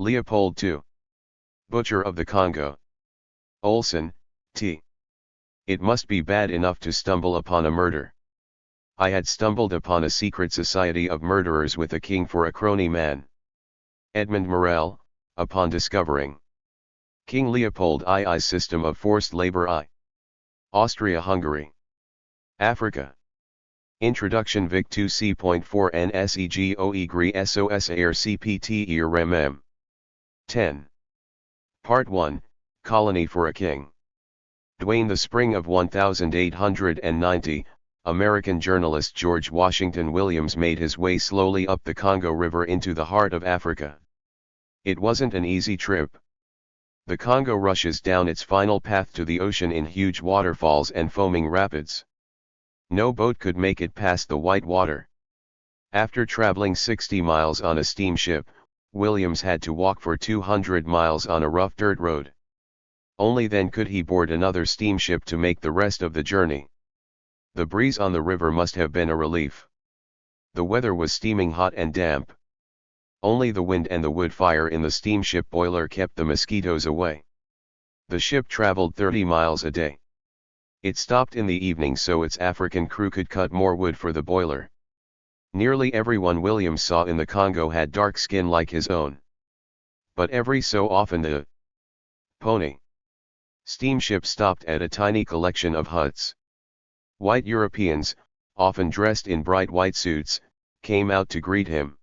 Leopold II. Butcher of the Congo. Olson, T. It must be bad enough to stumble upon a murder. I had stumbled upon a secret society of murderers with a king for a crony man. Edmund Morel, upon discovering King Leopold II's system of forced labor I. Austria-Hungary. Africa. Introduction Vic 2C.4 NSEGOE GRI SOS ARCPT ER REMEM. 10. Part 1, Colony for a King. Duane. The spring of 1890, American journalist George Washington Williams made his way slowly up the Congo River into the heart of Africa. It wasn't an easy trip. The Congo rushes down its final path to the ocean in huge waterfalls and foaming rapids. No boat could make it past the white water. After traveling 60 miles on a steamship, Williams had to walk for 200 miles on a rough dirt road. Only then could he board another steamship to make the rest of the journey. The breeze on the river must have been a relief. The weather was steaming hot and damp. Only the wind and the wood fire in the steamship boiler kept the mosquitoes away. The ship traveled 30 miles a day. It stopped in the evening so its African crew could cut more wood for the boiler. Nearly everyone Williams saw in the Congo had dark skin like his own. But every so often the pony steamship stopped at a tiny collection of huts. White Europeans, often dressed in bright white suits, came out to greet him.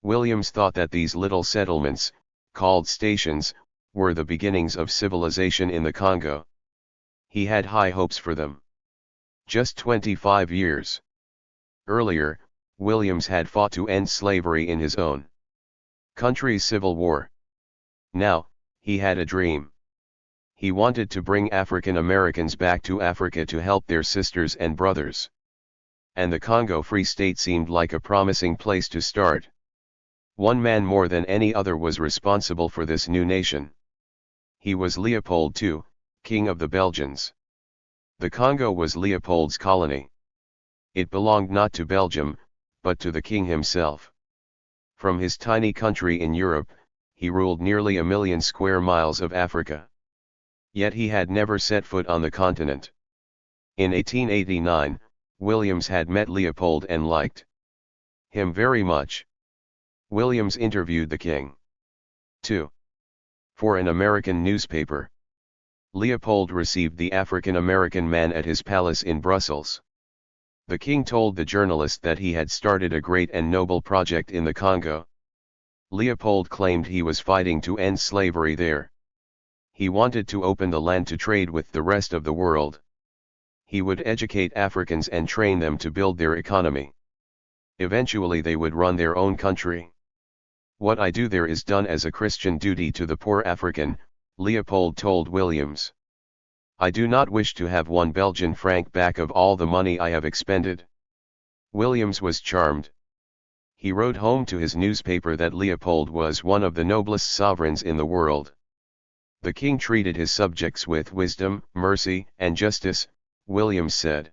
Williams thought that these little settlements, called stations, were the beginnings of civilization in the Congo. He had high hopes for them. Just 25 years earlier, Williams had fought to end slavery in his own country's civil war. Now, he had a dream. He wanted to bring African Americans back to Africa to help their sisters and brothers. And the Congo Free State seemed like a promising place to start. One man more than any other was responsible for this new nation. He was Leopold II, King of the Belgians. The Congo was Leopold's colony. It belonged not to Belgium, but to the king himself. From his tiny country in Europe, he ruled nearly 1 million square miles of Africa. Yet he had never set foot on the continent. In 1889, Williams had met Leopold and liked him very much. Williams interviewed the king. 2. For an American newspaper. Leopold received the African American man at his palace in Brussels. The king told the journalist that he had started a great and noble project in the Congo. Leopold claimed he was fighting to end slavery there. He wanted to open the land to trade with the rest of the world. He would educate Africans and train them to build their economy. Eventually they would run their own country. What I do there is done as a Christian duty to the poor African, Leopold told Williams. I do not wish to have 1 Belgian franc back of all the money I have expended. Williams was charmed. He wrote home to his newspaper that Leopold was one of the noblest sovereigns in the world. The king treated his subjects with wisdom, mercy, and justice, Williams said.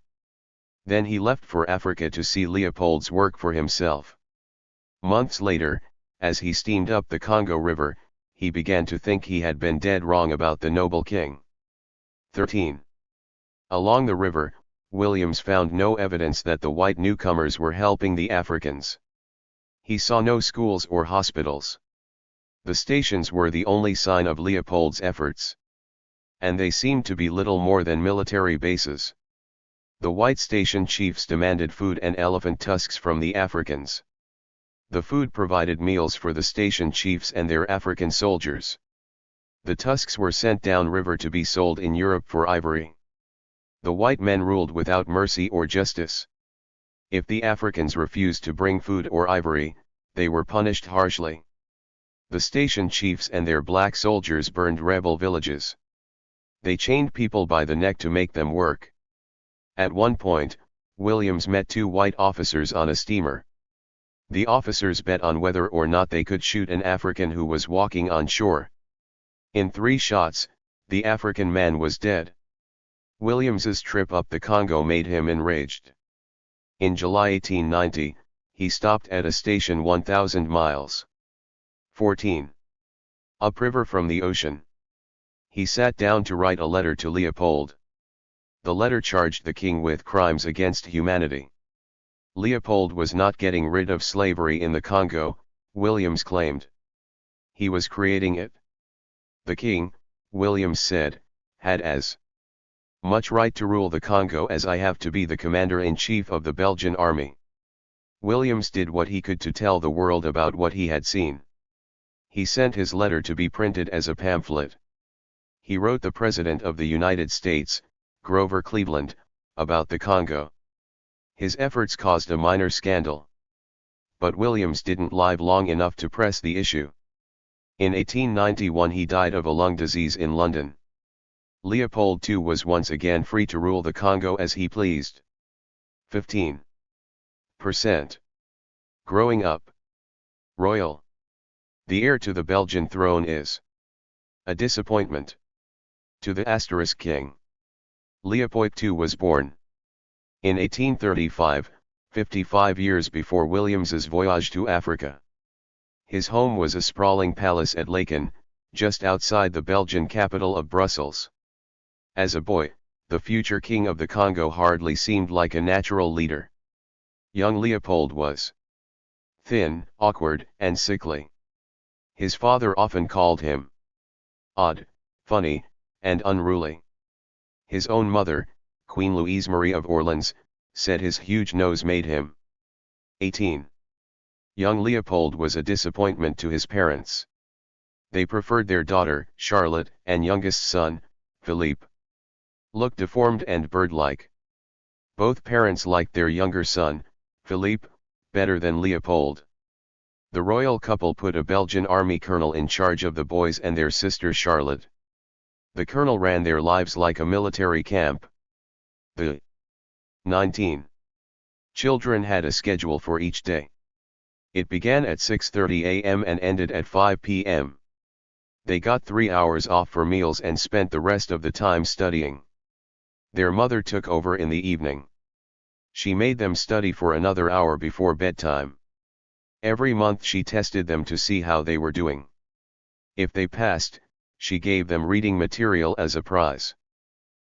Then he left for Africa to see Leopold's work for himself. Months later, as he steamed up the Congo River, he began to think he had been dead wrong about the noble king. 13. Along the river, Williams found no evidence that the white newcomers were helping the Africans. He saw no schools or hospitals. The stations were the only sign of Leopold's efforts. And they seemed to be little more than military bases. The white station chiefs demanded food and elephant tusks from the Africans. The food provided meals for the station chiefs and their African soldiers. The tusks were sent down river to be sold in Europe for ivory. The white men ruled without mercy or justice. If the Africans refused to bring food or ivory, they were punished harshly. The station chiefs and their black soldiers burned rebel villages. They chained people by the neck to make them work. At one point, Williams met 2 white officers on a steamer. The officers bet on whether or not they could shoot an African who was walking on shore. In 3 shots, the African man was dead. Williams's trip up the Congo made him enraged. In July 1890, he stopped at a station 1,000 miles. 14. upriver from the ocean. He sat down to write a letter to Leopold. The letter charged the king with crimes against humanity. Leopold was not getting rid of slavery in the Congo, Williams claimed. He was creating it. The king, Williams said, had as much right to rule the Congo as I have to be the commander-in-chief of the Belgian army. Williams did what he could to tell the world about what he had seen. He sent his letter to be printed as a pamphlet. He wrote the President of the United States, Grover Cleveland, about the Congo. His efforts caused a minor scandal. But Williams didn't live long enough to press the issue. In 1891 he died of a lung disease in London. Leopold II was once again free to rule the Congo as he pleased. 15%. Growing up. Royal. The heir to the Belgian throne is a disappointment to the * king. Leopold II was born in 1835, 55 years before Williams's voyage to Africa. His home was a sprawling palace at Laeken, just outside the Belgian capital of Brussels. As a boy, the future king of the Congo hardly seemed like a natural leader. Young Leopold was thin, awkward, and sickly. His father often called him odd, funny, and unruly. His own mother, Queen Louise Marie of Orleans, said his huge nose made him 18. Young Leopold was a disappointment to his parents. They preferred their daughter, Charlotte, and youngest son, Philippe. Looked deformed and bird-like. Both parents liked their younger son, Philippe, better than Leopold. The royal couple put a Belgian army colonel in charge of the boys and their sister Charlotte. The colonel ran their lives like a military camp. The 19 children had a schedule for each day. It began at 6:30 a.m. and ended at 5 p.m. They got 3 hours off for meals and spent the rest of the time studying. Their mother took over in the evening. She made them study for another hour before bedtime. Every month she tested them to see how they were doing. If they passed, she gave them reading material as a prize.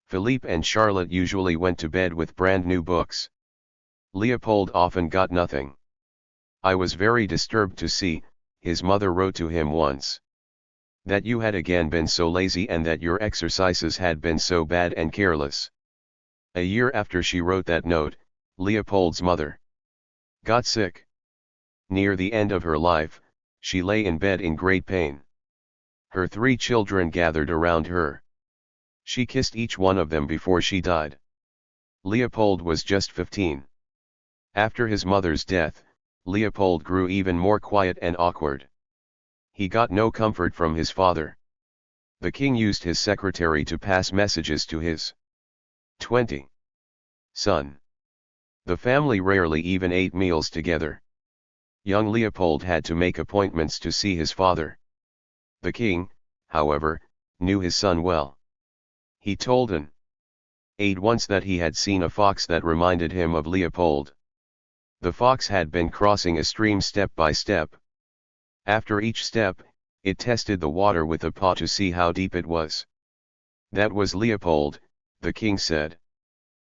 Philippe and Charlotte usually went to bed with brand new books. Leopold often got nothing. I was very disturbed to see, his mother wrote to him once, that you had again been so lazy and that your exercises had been so bad and careless. A year after she wrote that note, Leopold's mother got sick. Near the end of her life, she lay in bed in great pain. Her 3 children gathered around her. She kissed each one of them before she died. Leopold was just 15. After his mother's death, Leopold grew even more quiet and awkward. He got no comfort from his father. The king used his secretary to pass messages to his 20 son. The family rarely even ate meals together. Young Leopold had to make appointments to see his father. The king, however, knew his son well. He told an aide once that he had seen a fox that reminded him of Leopold. The fox had been crossing a stream step by step. After each step, it tested the water with a paw to see how deep it was. That was Leopold, the king said.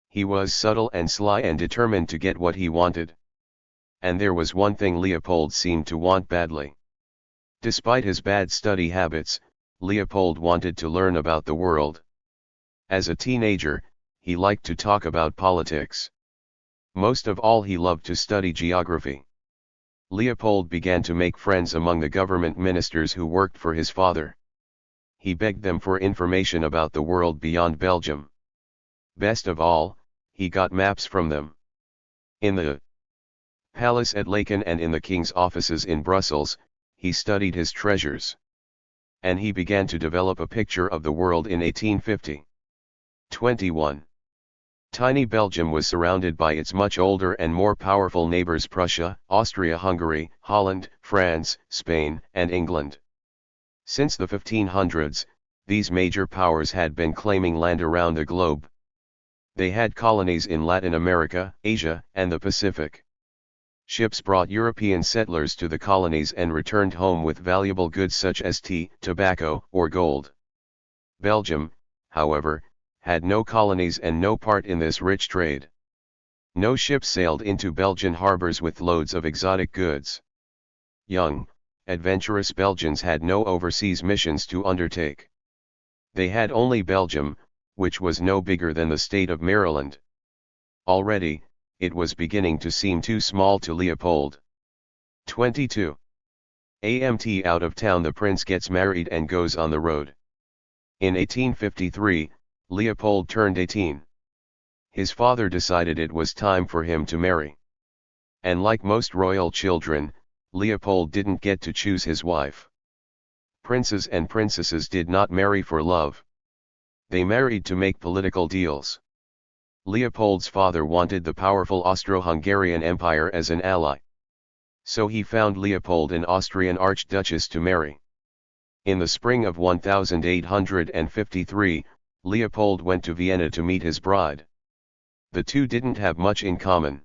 He was subtle and sly and determined to get what he wanted. And there was one thing Leopold seemed to want badly. Despite his bad study habits, Leopold wanted to learn about the world. As a teenager, he liked to talk about politics. Most of all, he loved to study geography. Leopold began to make friends among the government ministers who worked for his father. He begged them for information about the world beyond Belgium. Best of all, he got maps from them. In the palace at Laeken and in the king's offices in Brussels, he studied his treasures. And he began to develop a picture of the world in 1850. 21. Tiny Belgium was surrounded by its much older and more powerful neighbors Prussia, Austria-Hungary, Holland, France, Spain, and England. Since the 1500s, these major powers had been claiming land around the globe. They had colonies in Latin America, Asia, and the Pacific. Ships brought European settlers to the colonies and returned home with valuable goods such as tea, tobacco, or gold. Belgium, however, had no colonies and no part in this rich trade. No ships sailed into Belgian harbors with loads of exotic goods. Young, adventurous Belgians had no overseas missions to undertake. They had only Belgium, which was no bigger than the state of Maryland. Already, it was beginning to seem too small to Leopold. 22. AMT out of town, the prince gets married and goes on the road. In 1853, Leopold turned 18. His father decided it was time for him to marry. And like most royal children, Leopold didn't get to choose his wife. Princes and princesses did not marry for love. They married to make political deals. Leopold's father wanted the powerful Austro-Hungarian Empire as an ally. So he found Leopold an Austrian archduchess to marry. In the spring of 1853, Leopold went to Vienna to meet his bride. The two didn't have much in common.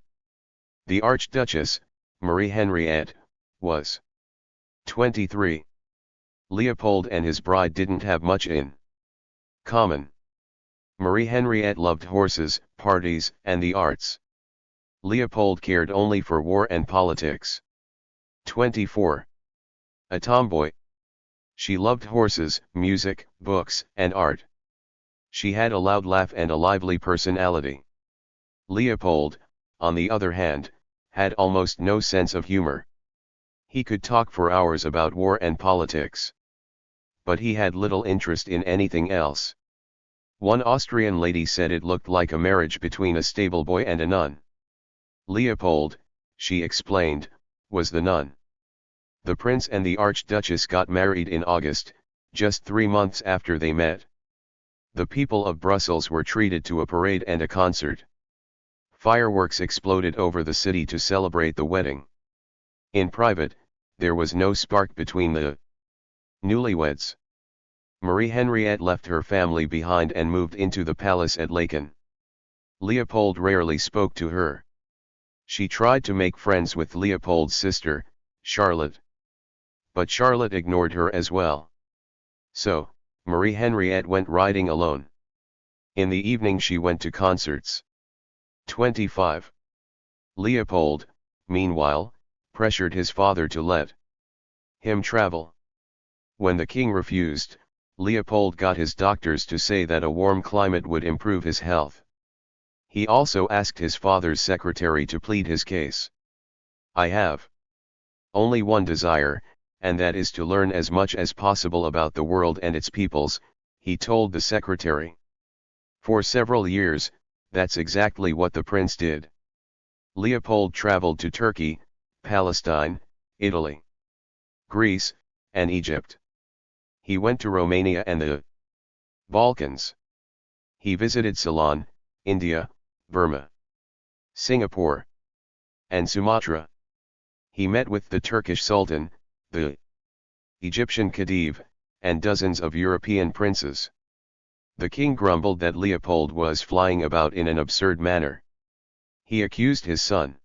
The archduchess, Marie Henriette, was 23. Leopold and his bride didn't have much in common. Marie Henriette loved horses, parties, and the arts. Leopold cared only for war and politics. 24. A tomboy. She loved horses, music, books, and art. She had a loud laugh and a lively personality. Leopold, on the other hand, had almost no sense of humor. He could talk for hours about war and politics. But he had little interest in anything else. One Austrian lady said it looked like a marriage between a stable boy and a nun. Leopold, she explained, was the nun. The prince and the archduchess got married in August, just 3 months after they met. The people of Brussels were treated to a parade and a concert. Fireworks exploded over the city to celebrate the wedding. In private, there was no spark between the newlyweds. Marie Henriette left her family behind and moved into the palace at Laeken. Leopold rarely spoke to her. She tried to make friends with Leopold's sister, Charlotte. But Charlotte ignored her as well. So, Marie Henriette went riding alone. In the evening she went to concerts. 25. Leopold, meanwhile, pressured his father to let him travel. When the king refused, Leopold got his doctors to say that a warm climate would improve his health. He also asked his father's secretary to plead his case. I have only one desire, and that is to learn as much as possible about the world and its peoples, he told the secretary. For several years, that's exactly what the prince did. Leopold traveled to Turkey, Palestine, Italy, Greece, and Egypt. He went to Romania and the Balkans. He visited Ceylon, India, Burma, Singapore, and Sumatra. He met with the Turkish Sultan, the Egyptian Khedive, and dozens of European princes. The king grumbled that Leopold was flying about in an absurd manner. He accused his son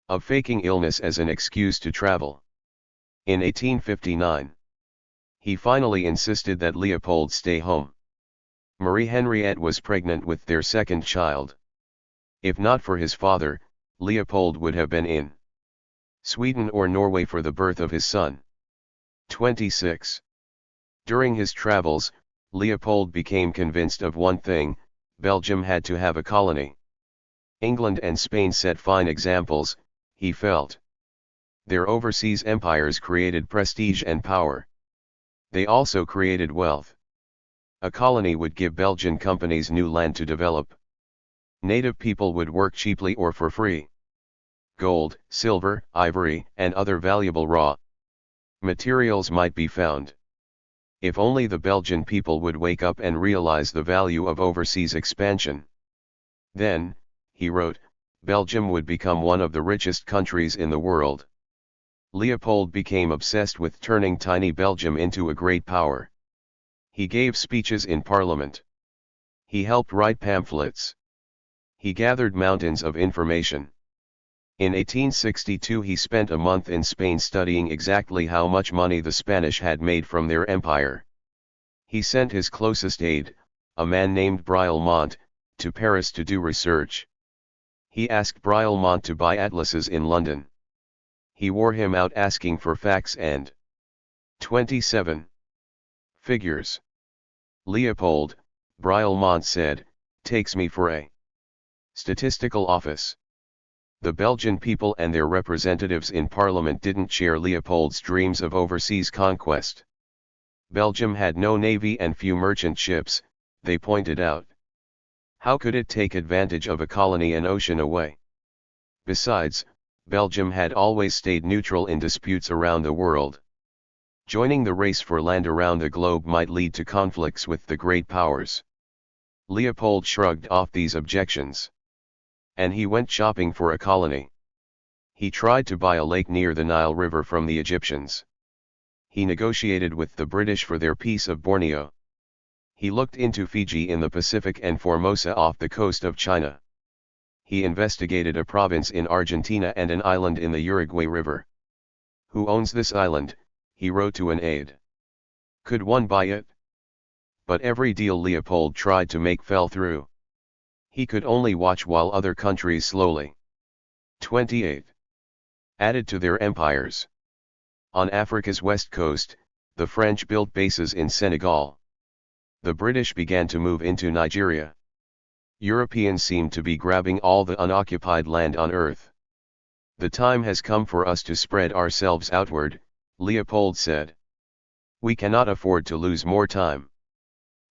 of faking illness as an excuse to travel. In 1859, he finally insisted that Leopold stay home. Marie Henriette was pregnant with their second child. If not for his father, Leopold would have been in Sweden or Norway for the birth of his son. 26. During his travels, Leopold became convinced of one thing: Belgium had to have a colony. England and Spain set fine examples, he felt. Their overseas empires created prestige and power. They also created wealth. A colony would give Belgian companies new land to develop. Native people would work cheaply or for free. Gold, silver, ivory, and other valuable raw materials might be found. If only the Belgian people would wake up and realize the value of overseas expansion. Then, he wrote, Belgium would become one of the richest countries in the world. Leopold became obsessed with turning tiny Belgium into a great power. He gave speeches in Parliament. He helped write pamphlets. He gathered mountains of information. In 1862 he spent a month in Spain studying exactly how much money the Spanish had made from their empire. He sent his closest aide, a man named Brialmont, to Paris to do research. He asked Brialmont to buy atlases in London. He wore him out asking for facts and 27 figures. Leopold, Brialmont said, takes me for a statistical office. The Belgian people and their representatives in Parliament didn't share Leopold's dreams of overseas conquest. Belgium had no navy and few merchant ships, they pointed out. How could it take advantage of a colony an ocean away? Besides, Belgium had always stayed neutral in disputes around the world. Joining the race for land around the globe might lead to conflicts with the great powers. Leopold shrugged off these objections. And he went shopping for a colony. He tried to buy a lake near the Nile River from the Egyptians. He negotiated with the British for their Peace of Borneo. He looked into Fiji in the Pacific and Formosa off the coast of China. He investigated a province in Argentina and an island in the Uruguay River. Who owns this island? He wrote to an aide. Could one buy it? But every deal Leopold tried to make fell through. He could only watch while other countries slowly 28 added to their empires. On Africa's west coast, the French built bases in Senegal. The British began to move into Nigeria. Europeans seemed to be grabbing all the unoccupied land on earth. The time has come for us to spread ourselves outward, Leopold said. We cannot afford to lose more time.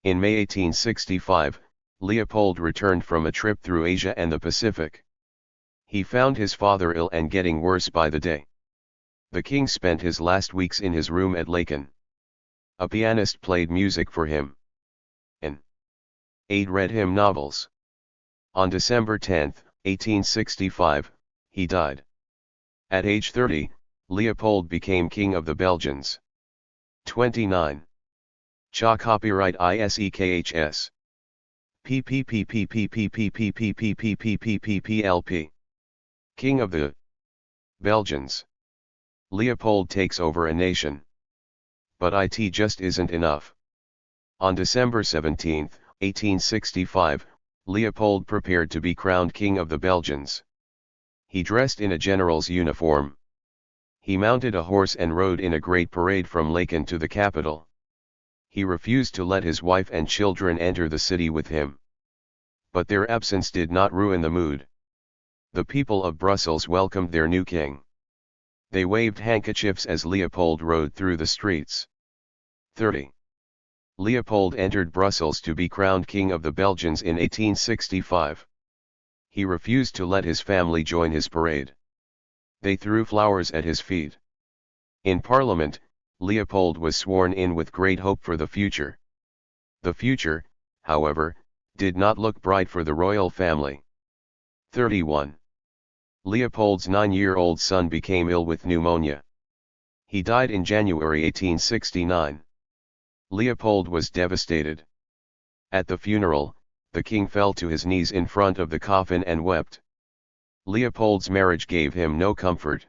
In May 1865, Leopold returned from a trip through Asia and the Pacific. He found his father ill and getting worse by the day. The king spent his last weeks in his room at Laeken. A pianist played music for him. An aide read him novels. On December 10, 1865, he died. At age 30, Leopold became king of the Belgians. 29. Cha copyright ISEKHS. PPPPPPPPPPPPPPPLP. King of the Belgians. Leopold takes over a nation. But it just isn't enough. On December 17, 1865, Leopold prepared to be crowned King of the Belgians. He dressed in a general's uniform. He mounted a horse and rode in a great parade from Laeken to the capital. He refused to let his wife and children enter the city with him. But their absence did not ruin the mood. The people of Brussels welcomed their new king. They waved handkerchiefs as Leopold rode through the streets. 30. Leopold entered Brussels to be crowned King of the Belgians in 1865. He refused to let his family join his parade. They threw flowers at his feet. In Parliament, Leopold was sworn in with great hope for the future. The future, however, did not look bright for the royal family. 31. Leopold's 9-year-old son became ill with pneumonia. He died in January 1869. Leopold was devastated. At the funeral, the king fell to his knees in front of the coffin and wept. Leopold's marriage gave him no comfort.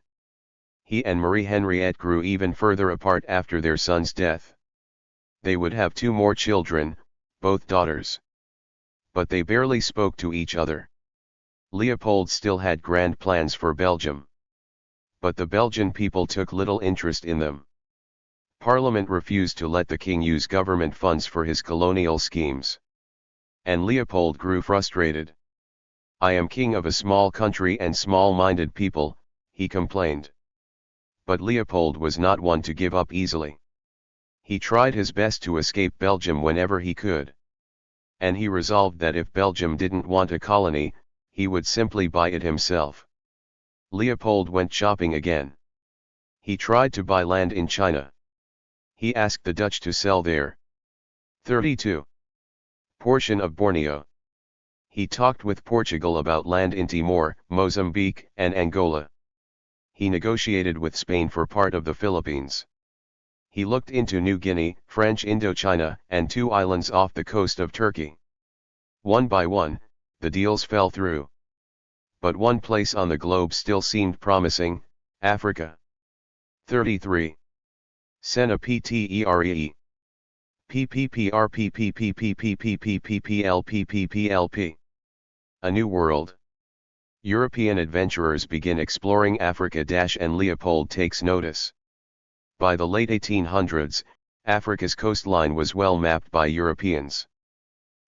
He and Marie Henriette grew even further apart after their son's death. They would have 2 more children, both daughters. But they barely spoke to each other. Leopold still had grand plans for Belgium. But the Belgian people took little interest in them. Parliament refused to let the king use government funds for his colonial schemes. And Leopold grew frustrated. I am king of a small country and small-minded people, he complained. But Leopold was not one to give up easily. He tried his best to escape Belgium whenever he could. And he resolved that if Belgium didn't want a colony, he would simply buy it himself. Leopold went shopping again. He tried to buy land in China. He asked the Dutch to sell their 32 portion of Borneo. He talked with Portugal about land in Timor, Mozambique, and Angola. He negotiated with Spain for part of the Philippines. He looked into New Guinea, French Indochina, and 2 islands off the coast of Turkey. One by one, the deals fell through. but one place on the globe still seemed promising, Africa. 33. Sena Pteree. PPPRPPPPPPPPLPPPLP. A New World. European adventurers begin exploring Africa and Leopold takes notice. By the late 1800s, Africa's coastline was well mapped by Europeans.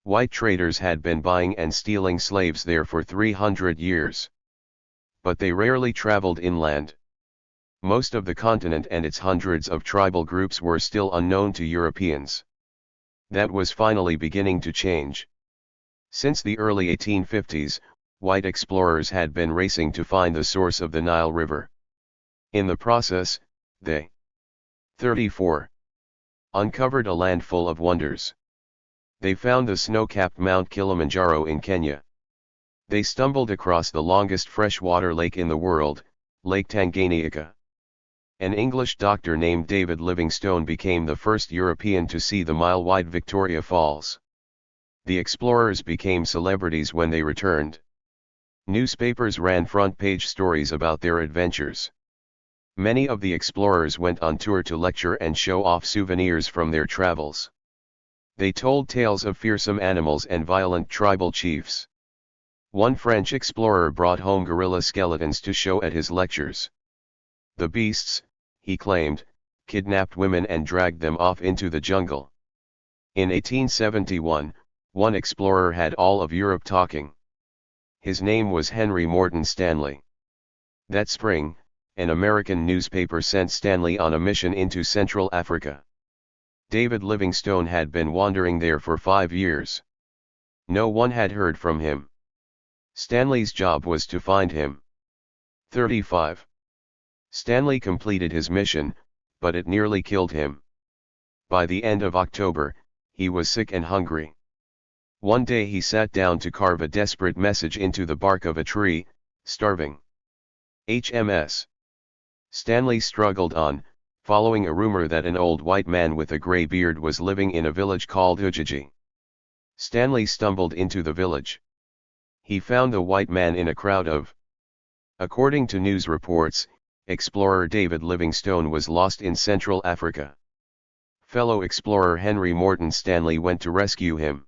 White traders had been buying and stealing slaves there for 300 years. But they rarely traveled inland. Most of the continent and its hundreds of tribal groups were still unknown to Europeans. That was finally beginning to change. Since the early 1850s, white explorers had been racing to find the source of the Nile River. In the process, they 34. Uncovered a land full of wonders. They found the snow-capped Mount Kilimanjaro in Kenya. They stumbled across the longest freshwater lake in the world, Lake Tanganyika. An English doctor named David Livingstone became the first European to see the mile-wide Victoria Falls. The explorers became celebrities when they returned. Newspapers ran front-page stories about their adventures. Many of the explorers went on tour to lecture and show off souvenirs from their travels. They told tales of fearsome animals and violent tribal chiefs. One French explorer brought home gorilla skeletons to show at his lectures. The beasts, he claimed, kidnapped women and dragged them off into the jungle. In 1871, one explorer had all of Europe talking. His name was Henry Morton Stanley. That spring, an American newspaper sent Stanley on a mission into Central Africa. David Livingstone had been wandering there for 5 years. No one had heard from him. Stanley's job was to find him. 35. Stanley completed his mission, but it nearly killed him. By the end of October, he was sick and hungry. One day he sat down to carve a desperate message into the bark of a tree, starving. HMS. Stanley struggled on, following a rumor that an old white man with a gray beard was living in a village called Ujiji. Stanley stumbled into the village. He found the white man in a crowd of. According to news reports, explorer David Livingstone was lost in Central Africa. Fellow explorer Henry Morton Stanley went to rescue him.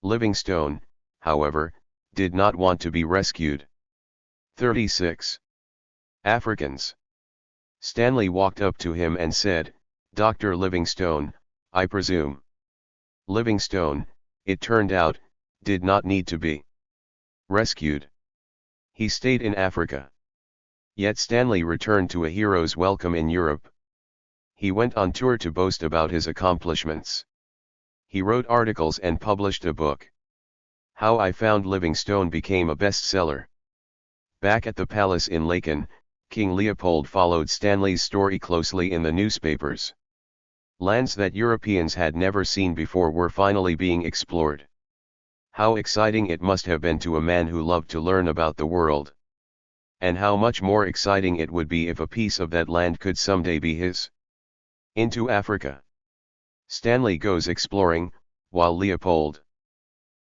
Livingstone, however, did not want to be rescued. 36. Africans. Stanley walked up to him and said, "Dr. Livingstone, I presume." Livingstone, it turned out, did not need to be rescued. He stayed in Africa. Yet Stanley returned to a hero's welcome in Europe. He went on tour to boast about his accomplishments. He wrote articles and published a book. How I Found Livingstone became a bestseller. Back at the palace in Laeken, King Leopold followed Stanley's story closely in the newspapers. Lands that Europeans had never seen before were finally being explored. How exciting it must have been to a man who loved to learn about the world. And how much more exciting it would be if a piece of that land could someday be his. Into Africa. Stanley goes exploring, while Leopold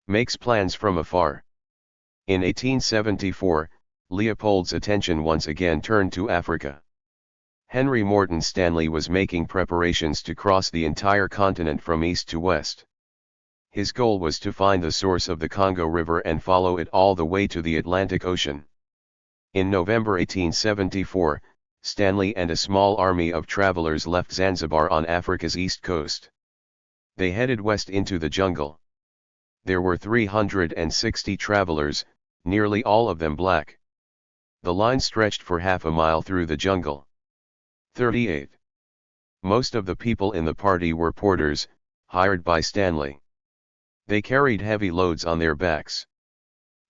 makes plans from afar. In 1874, Leopold's attention once again turned to Africa. Henry Morton Stanley was making preparations to cross the entire continent from east to west. His goal was to find the source of the Congo River and follow it all the way to the Atlantic Ocean. In November 1874, Stanley and a small army of travelers left Zanzibar on Africa's east coast. They headed west into the jungle. There were 360 travelers, nearly all of them black. The line stretched for half a mile through the jungle. 38. Most of the people in the party were porters, hired by Stanley. They carried heavy loads on their backs.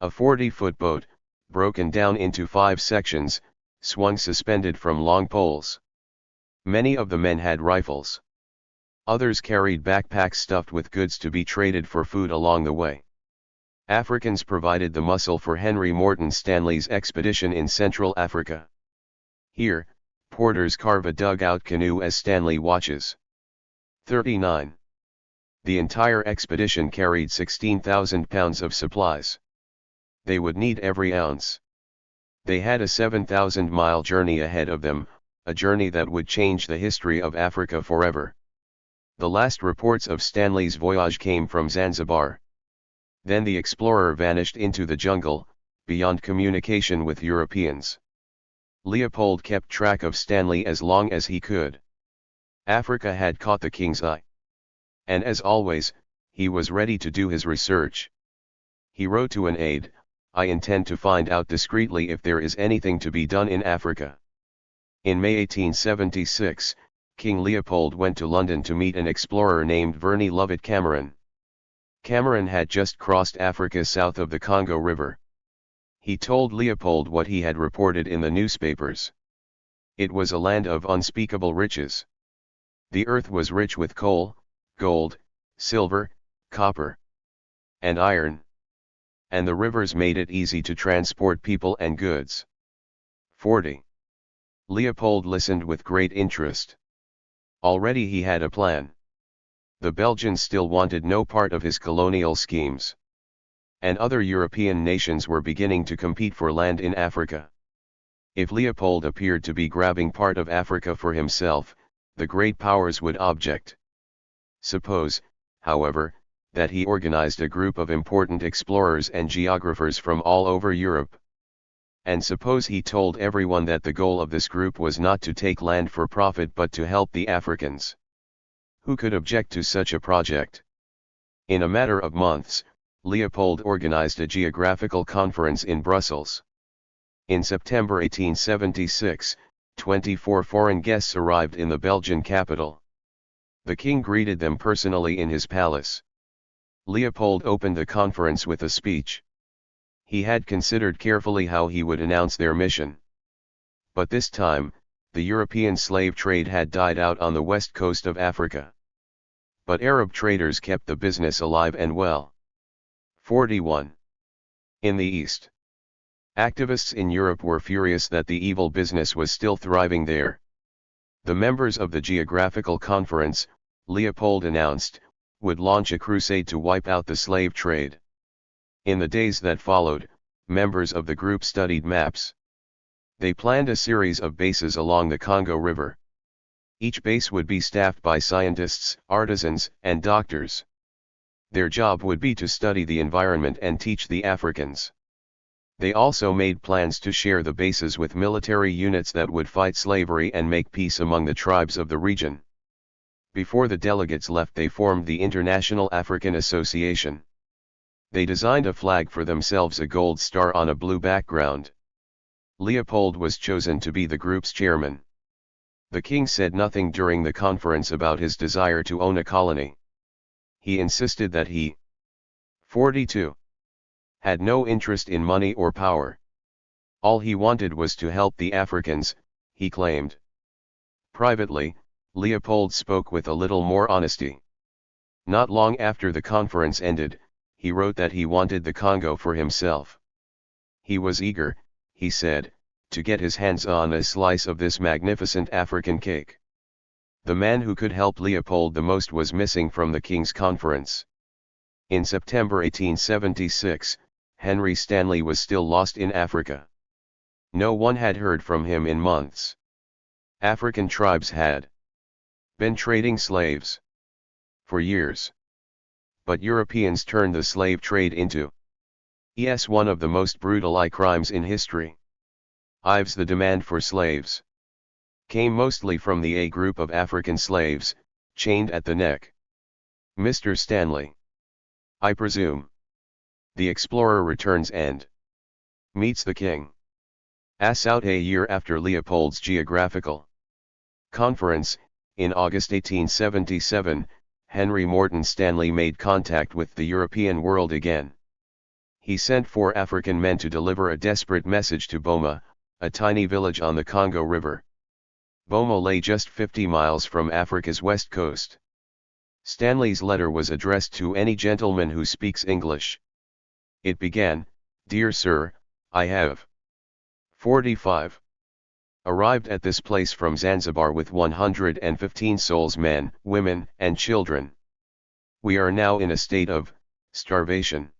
A 40-foot boat, broken down into 5 sections, swung suspended from long poles. Many of the men had rifles. Others carried backpacks stuffed with goods to be traded for food along the way. Africans provided the muscle for Henry Morton Stanley's expedition in Central Africa. Here, porters carve a dugout canoe as Stanley watches. 39. The entire expedition carried 16,000 pounds of supplies. They would need every ounce. They had a 7,000-mile journey ahead of them, a journey that would change the history of Africa forever. The last reports of Stanley's voyage came from Zanzibar. Then the explorer vanished into the jungle, beyond communication with Europeans. Leopold kept track of Stanley as long as he could. Africa had caught the king's eye. And as always, he was ready to do his research. He wrote to an aide, "I intend to find out discreetly if there is anything to be done in Africa." In May 1876, King Leopold went to London to meet an explorer named Verney Lovett Cameron. Cameron had just crossed Africa south of the Congo River. He told Leopold what he had reported in the newspapers. It was a land of unspeakable riches. The earth was rich with coal, gold, silver, copper, and iron. And the rivers made it easy to transport people and goods. 40. Leopold listened with great interest. Already he had a plan. The Belgians still wanted no part of his colonial schemes. And other European nations were beginning to compete for land in Africa. If Leopold appeared to be grabbing part of Africa for himself, the great powers would object. Suppose, however, that he organized a group of important explorers and geographers from all over Europe. And suppose he told everyone that the goal of this group was not to take land for profit but to help the Africans. Who could object to such a project? In a matter of months, Leopold organized a geographical conference in Brussels. In September 1876, 24 foreign guests arrived in the Belgian capital. The king greeted them personally in his palace. Leopold opened the conference with a speech. He had considered carefully how he would announce their mission. But this time, the European slave trade had died out on the west coast of Africa. But Arab traders kept the business alive and well. 41. In the East. Activists in Europe were furious that the evil business was still thriving there. The members of the Geographical Conference, Leopold announced, would launch a crusade to wipe out the slave trade. In the days that followed, members of the group studied maps. They planned a series of bases along the Congo River. Each base would be staffed by scientists, artisans, and doctors. Their job would be to study the environment and teach the Africans. They also made plans to share the bases with military units that would fight slavery and make peace among the tribes of the region. Before the delegates left, they formed the International African Association. They designed a flag for themselves, a gold star on a blue background. Leopold was chosen to be the group's chairman. The king said nothing during the conference about his desire to own a colony. He insisted that he, 42, had no interest in money or power. All he wanted was to help the Africans, he claimed. Privately, Leopold spoke with a little more honesty. Not long after the conference ended, he wrote that he wanted the Congo for himself. He was eager, he said, to get his hands on a slice of this magnificent African cake. The man who could help Leopold the most was missing from the King's conference. In September 1876, Henry Stanley was still lost in Africa. No one had heard from him in months. African tribes had been trading slaves for years. But Europeans turned the slave trade into one of the most brutal crimes in history. The demand for slaves came mostly from the A group of African slaves, chained at the neck. Mr. Stanley, I presume. The explorer returns and meets the king. Out a year after Leopold's geographical conference, in August 1877, Henry Morton Stanley made contact with the European world again. He sent 4 African men to deliver a desperate message to Boma, a tiny village on the Congo River. Boma lay just 50 miles from Africa's west coast. Stanley's letter was addressed to any gentleman who speaks English. It began, "Dear Sir, I have 45. Arrived at this place from Zanzibar with 115 souls, men, women, and children. We are now in a state of starvation.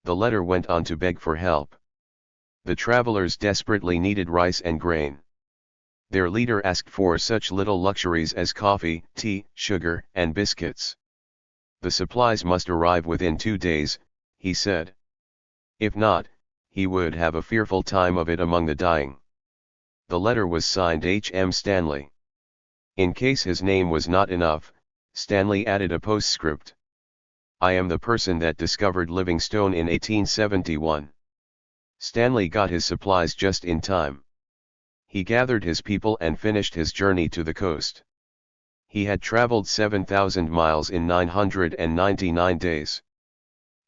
The letter went on to beg for help. The travelers desperately needed rice and grain. Their leader asked for such little luxuries as coffee, tea, sugar, and biscuits. The supplies must arrive within 2 days, he said. If not, he would have a fearful time of it among the dying. The letter was signed H.M. Stanley. In case his name was not enough, Stanley added a postscript. I am the person that discovered Livingstone in 1871. Stanley got his supplies just in time. He gathered his people and finished his journey to the coast. He had traveled 7,000 miles in 999 days.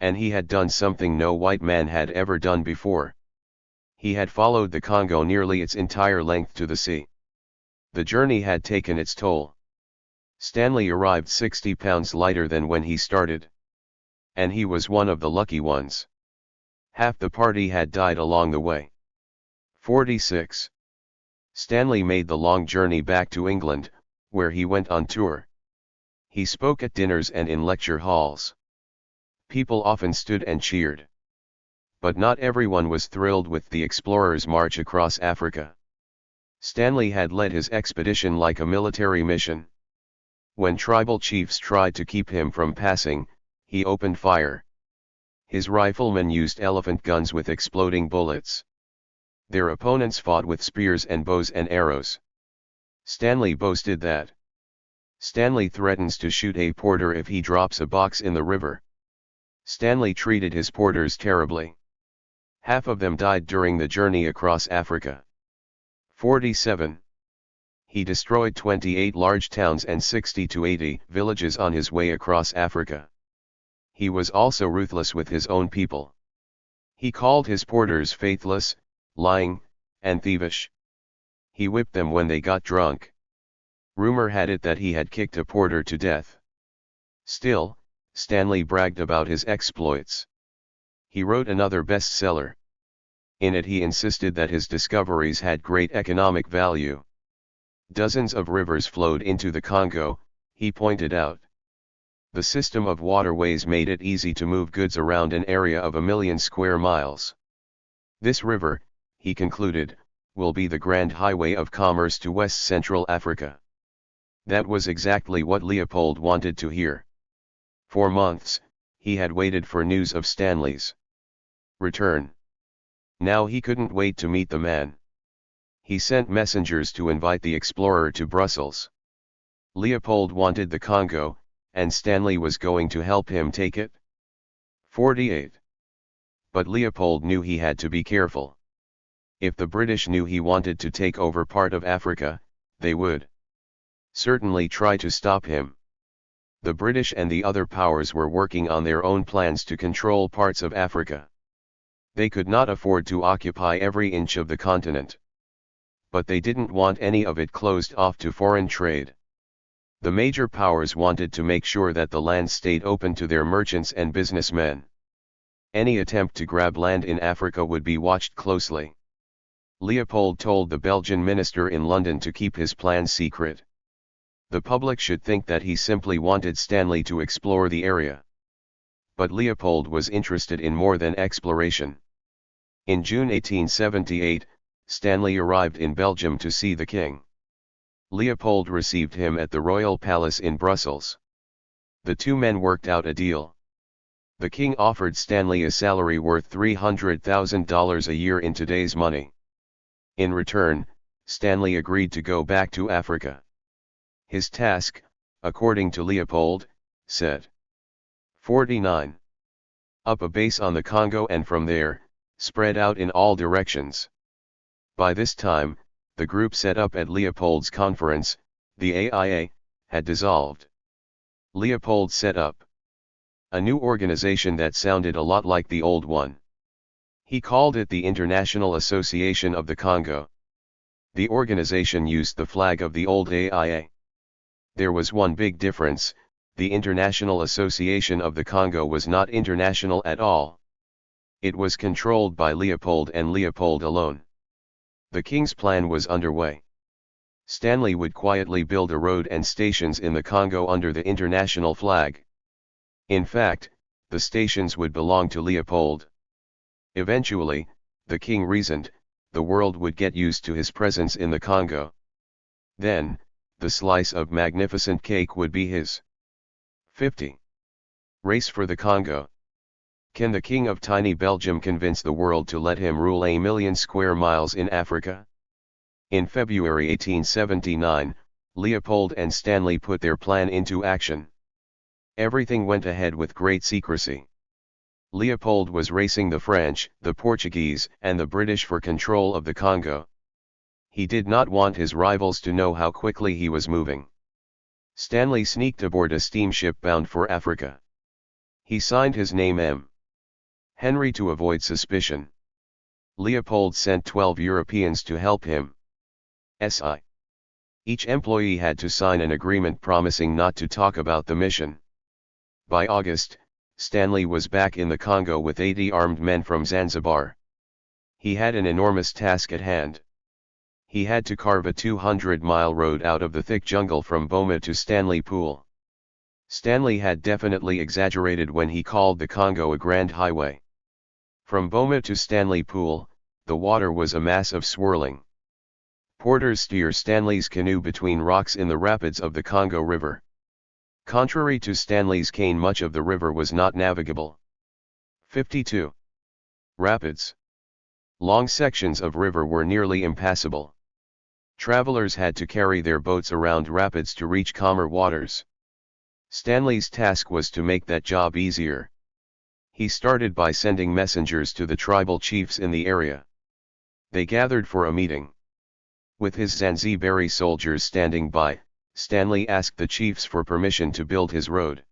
And he had done something no white man had ever done before. He had followed the Congo nearly its entire length to the sea. The journey had taken its toll. Stanley arrived 60 pounds lighter than when he started. And he was one of the lucky ones. Half the party had died along the way. 46. Stanley made the long journey back to England, where he went on tour. He spoke at dinners and in lecture halls. People often stood and cheered. But not everyone was thrilled with the explorer's march across Africa. Stanley had led his expedition like a military mission. When tribal chiefs tried to keep him from passing, he opened fire. His riflemen used elephant guns with exploding bullets. Their opponents fought with spears and bows and arrows. Stanley boasted that Stanley threatens to shoot a porter if he drops a box in the river. Stanley treated his porters terribly. Half of them died during the journey across Africa. 47. He destroyed 28 large towns and 60 to 80 villages on his way across Africa. He was also ruthless with his own people. He called his porters faithless, lying, and thievish. He whipped them when they got drunk. Rumor had it that he had kicked a porter to death. Still, Stanley bragged about his exploits. He wrote another bestseller. In it he insisted that his discoveries had great economic value. Dozens of rivers flowed into the Congo, he pointed out. The system of waterways made it easy to move goods around an area of 1,000,000 square miles. This river, he concluded, will be the grand highway of commerce to West Central Africa. That was exactly what Leopold wanted to hear. For months, he had waited for news of Stanley's return. Now he couldn't wait to meet the man. He sent messengers to invite the explorer to Brussels. Leopold wanted the Congo, and Stanley was going to help him take it. 48. But Leopold knew he had to be careful. If the British knew he wanted to take over part of Africa, they would certainly try to stop him. The British and the other powers were working on their own plans to control parts of Africa. They could not afford to occupy every inch of the continent. But they didn't want any of it closed off to foreign trade. The major powers wanted to make sure that the land stayed open to their merchants and businessmen. Any attempt to grab land in Africa would be watched closely. Leopold told the Belgian minister in London to keep his plans secret. The public should think that he simply wanted Stanley to explore the area. But Leopold was interested in more than exploration. In June 1878, Stanley arrived in Belgium to see the king. Leopold received him at the Royal Palace in Brussels. The two men worked out a deal. The king offered Stanley a salary worth $300,000 a year in today's money. In return, Stanley agreed to go back to Africa. His task, according to Leopold, said 49. Up a base on the Congo and from there, spread out in all directions. By this time, the group set up at Leopold's conference, the AIA, had dissolved. Leopold set up a new organization that sounded a lot like the old one. He called it the International Association of the Congo. The organization used the flag of the old AIA. There was one big difference: the International Association of the Congo was not international at all. It was controlled by Leopold and Leopold alone. The king's plan was underway. Stanley would quietly build a road and stations in the Congo under the international flag. In fact, the stations would belong to Leopold. Eventually, the king reasoned, the world would get used to his presence in the Congo. Then, the slice of magnificent cake would be his. 50. Race for the Congo. Can the king of tiny Belgium convince the world to let him rule a million square miles in Africa? In February 1879, Leopold and Stanley put their plan into action. Everything went ahead with great secrecy. Leopold was racing the French, the Portuguese, and the British for control of the Congo. He did not want his rivals to know how quickly he was moving. Stanley sneaked aboard a steamship bound for Africa. He signed his name M. Henry to avoid suspicion. Leopold sent 12 Europeans to help him. Each employee had to sign an agreement promising not to talk about the mission. By August, Stanley was back in the Congo with 80 armed men from Zanzibar. He had an enormous task at hand. He had to carve a 200-mile road out of the thick jungle from Boma to Stanley Pool. Stanley had definitely exaggerated when he called the Congo a grand highway. From Boma to Stanley Pool, the water was a mass of swirling. Porters steer Stanley's canoe between rocks in the rapids of the Congo River. Contrary to Stanley's cane, much of the river was not navigable. 52. Rapids. Long sections of river were nearly impassable. Travelers had to carry their boats around rapids to reach calmer waters. Stanley's task was to make that job easier. He started by sending messengers to the tribal chiefs in the area. They gathered for a meeting. With his Zanzibari soldiers standing by, Stanley asked the chiefs for permission to build his road.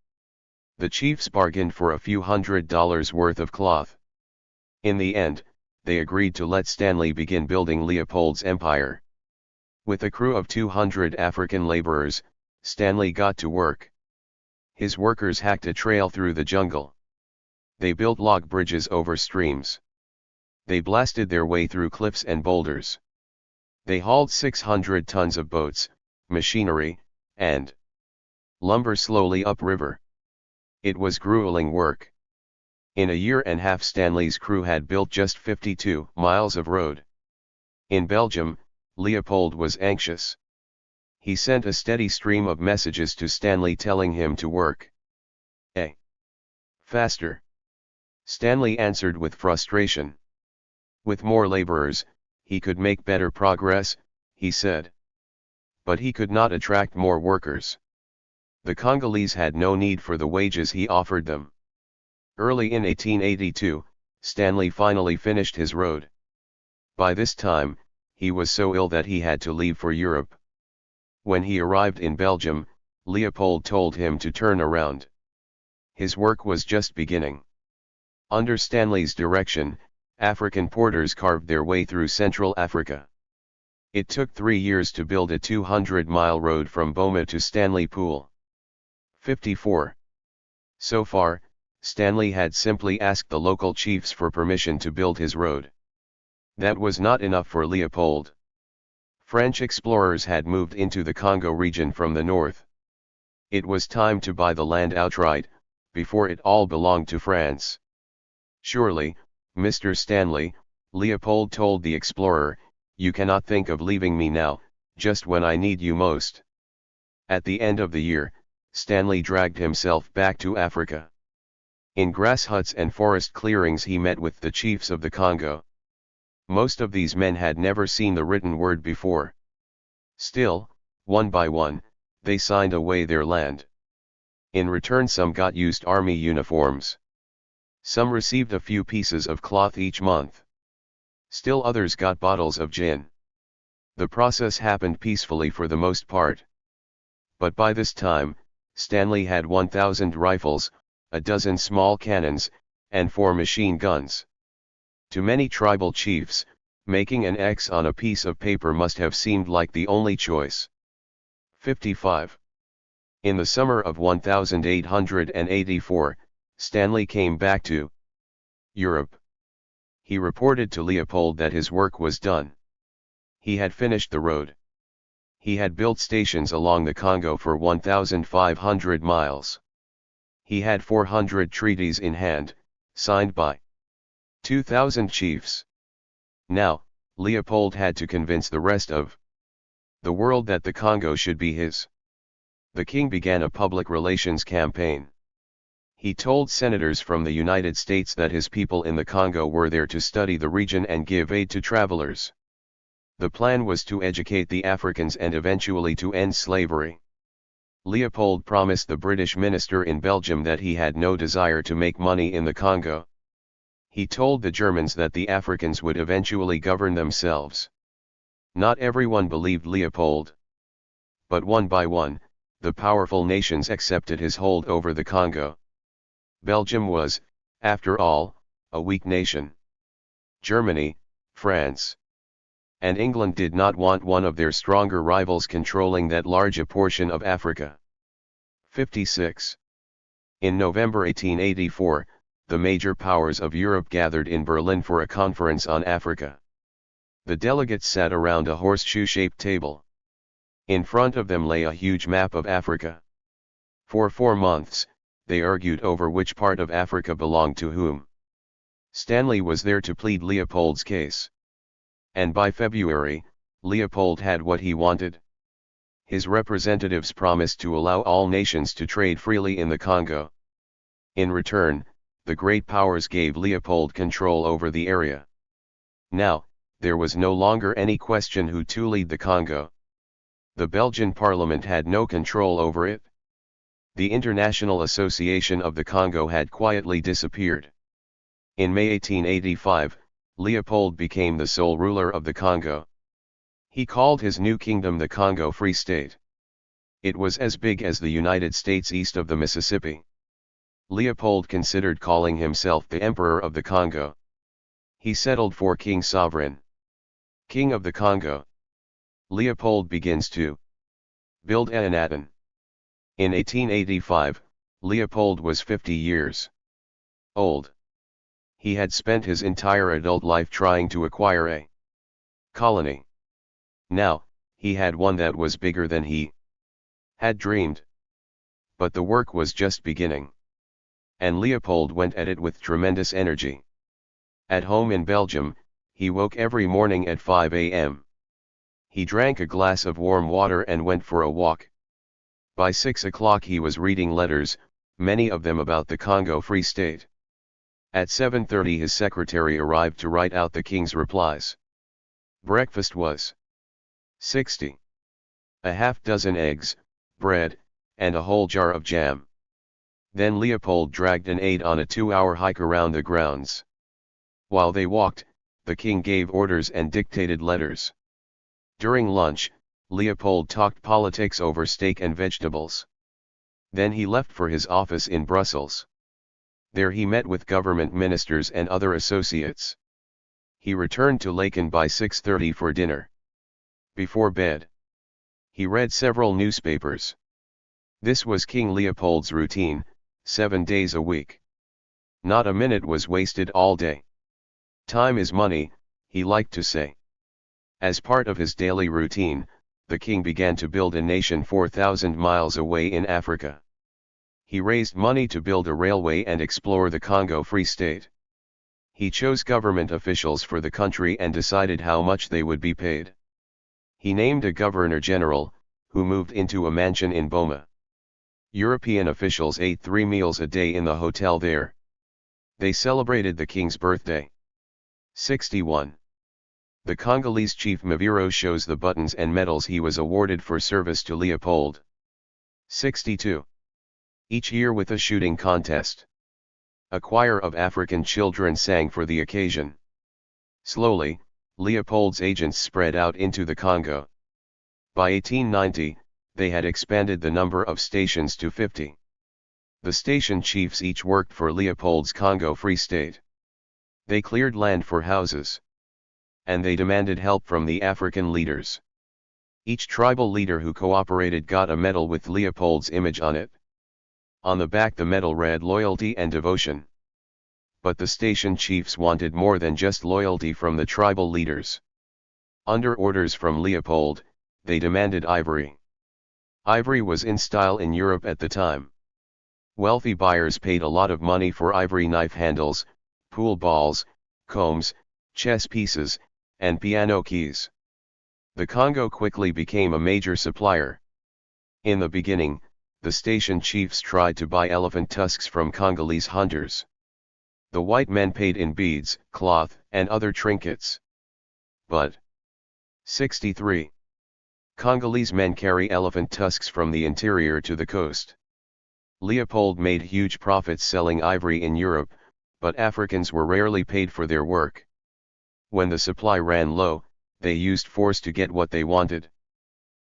The chiefs bargained for a few $100s worth of cloth. In the end, they agreed to let Stanley begin building Leopold's empire. With a crew of 200 African laborers, Stanley got to work. His workers hacked a trail through the jungle. They built log bridges over streams. They blasted their way through cliffs and boulders. They hauled 600 tons of boats, machinery, and lumber slowly upriver. It was grueling work. In a year and a half, Stanley's crew had built just 52 miles of road. In Belgium, Leopold was anxious. He sent a steady stream of messages to Stanley telling him to work faster. Stanley answered with frustration. With more laborers, he could make better progress, he said. But he could not attract more workers. The Congolese had no need for the wages he offered them. Early in 1882, Stanley finally finished his road. By this time, he was so ill that he had to leave for Europe. When he arrived in Belgium, Leopold told him to turn around. His work was just beginning. Under Stanley's direction, African porters carved their way through Central Africa. It took 3 years to build a 200-mile road from Boma to Stanley Pool. 54. So far, Stanley had simply asked the local chiefs for permission to build his road. That was not enough for Leopold. French explorers had moved into the Congo region from the north. It was time to buy the land outright, before it all belonged to France. Surely, Mr. Stanley, Leopold told the explorer, you cannot think of leaving me now, just when I need you most. At the end of the year, Stanley dragged himself back to Africa. In grass huts and forest clearings he met with the chiefs of the Congo. Most of these men had never seen the written word before. Still, one by one, they signed away their land. In return, some got used army uniforms. Some received a few pieces of cloth each month. Still others got bottles of gin. The process happened peacefully for the most part. But by this time, Stanley had 1,000 rifles, a dozen small cannons, and 4 machine guns. To many tribal chiefs, making an X on a piece of paper must have seemed like the only choice. 55. In the summer of 1884, Stanley came back to Europe. He reported to Leopold that his work was done. He had finished the road. He had built stations along the Congo for 1,500 miles. He had 400 treaties in hand, signed by 2,000 chiefs. Now, Leopold had to convince the rest of the world that the Congo should be his. The king began a public relations campaign. He told senators from the United States that his people in the Congo were there to study the region and give aid to travelers. The plan was to educate the Africans and eventually to end slavery. Leopold promised the British minister in Belgium that he had no desire to make money in the Congo. He told the Germans that the Africans would eventually govern themselves. Not everyone believed Leopold. But one by one, the powerful nations accepted his hold over the Congo. Belgium was, after all, a weak nation. Germany, France, and England did not want one of their stronger rivals controlling that large a portion of Africa. 56. In November 1884, the major powers of Europe gathered in Berlin for a conference on Africa. The delegates sat around a horseshoe-shaped table. In front of them lay a huge map of Africa. For 4 months, they argued over which part of Africa belonged to whom. Stanley was there to plead Leopold's case. And by February, Leopold had what he wanted. His representatives promised to allow all nations to trade freely in the Congo. In return, the great powers gave Leopold control over the area. Now, there was no longer any question who to lead the Congo. The Belgian parliament had no control over it. The International Association of the Congo had quietly disappeared. In May 1885, Leopold became the sole ruler of the Congo. He called his new kingdom the Congo Free State. It was as big as the United States east of the Mississippi. Leopold considered calling himself the Emperor of the Congo. He settled for King Sovereign. King of the Congo. Leopold begins to build Ahnenaten. In 1885, Leopold was 50 years old. He had spent his entire adult life trying to acquire a colony. Now, he had one that was bigger than he had dreamed. But the work was just beginning. And Leopold went at it with tremendous energy. At home in Belgium, he woke every morning at 5 a.m. He drank a glass of warm water and went for a walk. By 6 o'clock he was reading letters, many of them about the Congo Free State. At 7:30 his secretary arrived to write out the king's replies. Breakfast was 60. A half-dozen eggs, bread, and a whole jar of jam. Then Leopold dragged an aide on a 2-hour hike around the grounds. While they walked, the king gave orders and dictated letters. During lunch, Leopold talked politics over steak and vegetables. Then he left for his office in Brussels. There he met with government ministers and other associates. He returned to Laeken by 6:30 for dinner. Before bed, he read several newspapers. This was King Leopold's routine, 7 days a week. Not a minute was wasted all day. Time is money, he liked to say. As part of his daily routine, the king began to build a nation 4,000 miles away in Africa. He raised money to build a railway and explore the Congo Free State. He chose government officials for the country and decided how much they would be paid. He named a governor-general, who moved into a mansion in Boma. European officials ate 3 meals a day in the hotel there. They celebrated the king's birthday. 61. The Congolese chief Maviro shows the buttons and medals he was awarded for service to Leopold. 62. Each year with a shooting contest. A choir of African children sang for the occasion. Slowly, Leopold's agents spread out into the Congo. By 1890, they had expanded the number of stations to 50. The station chiefs each worked for Leopold's Congo Free State. They cleared land for houses. And they demanded help from the African leaders. Each tribal leader who cooperated got a medal with Leopold's image on it. On the back the medal read loyalty and devotion. But the station chiefs wanted more than just loyalty from the tribal leaders. Under orders from Leopold, they demanded ivory. Ivory was in style in Europe at the time. Wealthy buyers paid a lot of money for ivory knife handles, pool balls, combs, chess pieces, and piano keys. The Congo quickly became a major supplier. In the beginning, the station chiefs tried to buy elephant tusks from Congolese hunters. The white men paid in beads, cloth, and other trinkets. But 63. Congolese men carry elephant tusks from the interior to the coast. Leopold made huge profits selling ivory in Europe, but Africans were rarely paid for their work. When the supply ran low, they used force to get what they wanted.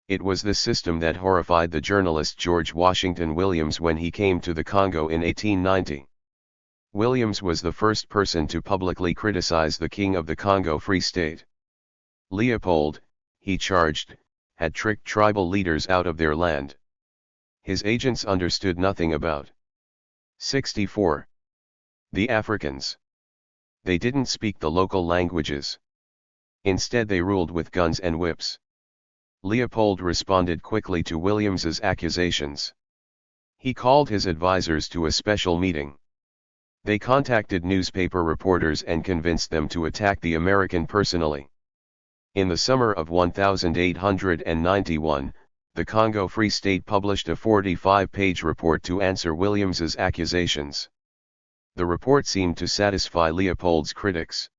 It was this system that horrified the journalist George Washington Williams when he came to the Congo in 1890. Williams was the first person to publicly criticize the king of the Congo Free State. Leopold, he charged, had tricked tribal leaders out of their land. His agents understood nothing about 64. The Africans. They didn't speak the local languages. Instead they ruled with guns and whips. Leopold responded quickly to Williams's accusations. He called his advisors to a special meeting. They contacted newspaper reporters and convinced them to attack the American personally. In the summer of 1891, the Congo Free State published a 45-page report to answer Williams's accusations. The report seemed to satisfy Leopold's critics.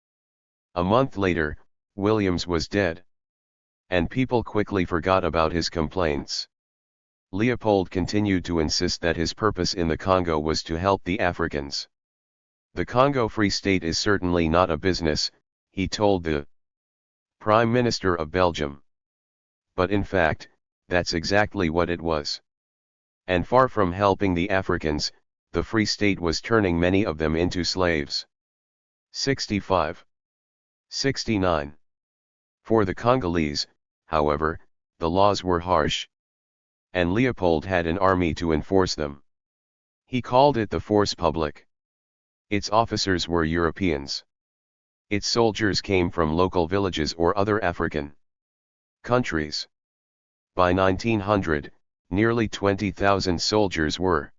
A month later, Williams was dead. And people quickly forgot about his complaints. Leopold continued to insist that his purpose in the Congo was to help the Africans. The Congo Free State is certainly not a business, he told the Prime Minister of Belgium. But in fact, that's exactly what it was. And far from helping the Africans, the Free State was turning many of them into slaves. 65. 69. For the Congolese, however, the laws were harsh. And Leopold had an army to enforce them. He called it the Force Publique. Its officers were Europeans. Its soldiers came from local villages or other African countries. By 1900, nearly 20,000 soldiers were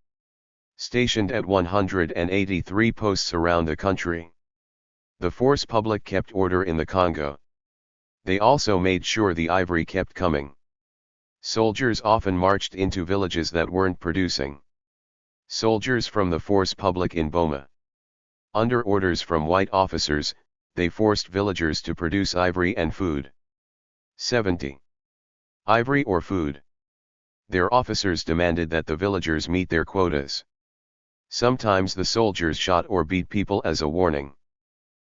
stationed at 183 posts around the country. The Force Publique kept order in the Congo. They also made sure the ivory kept coming. Soldiers often marched into villages that weren't producing. Soldiers from the Force Publique in Boma. Under orders from white officers, they forced villagers to produce ivory and food. 70. Ivory or food. Their officers demanded that the villagers meet their quotas. Sometimes the soldiers shot or beat people as a warning.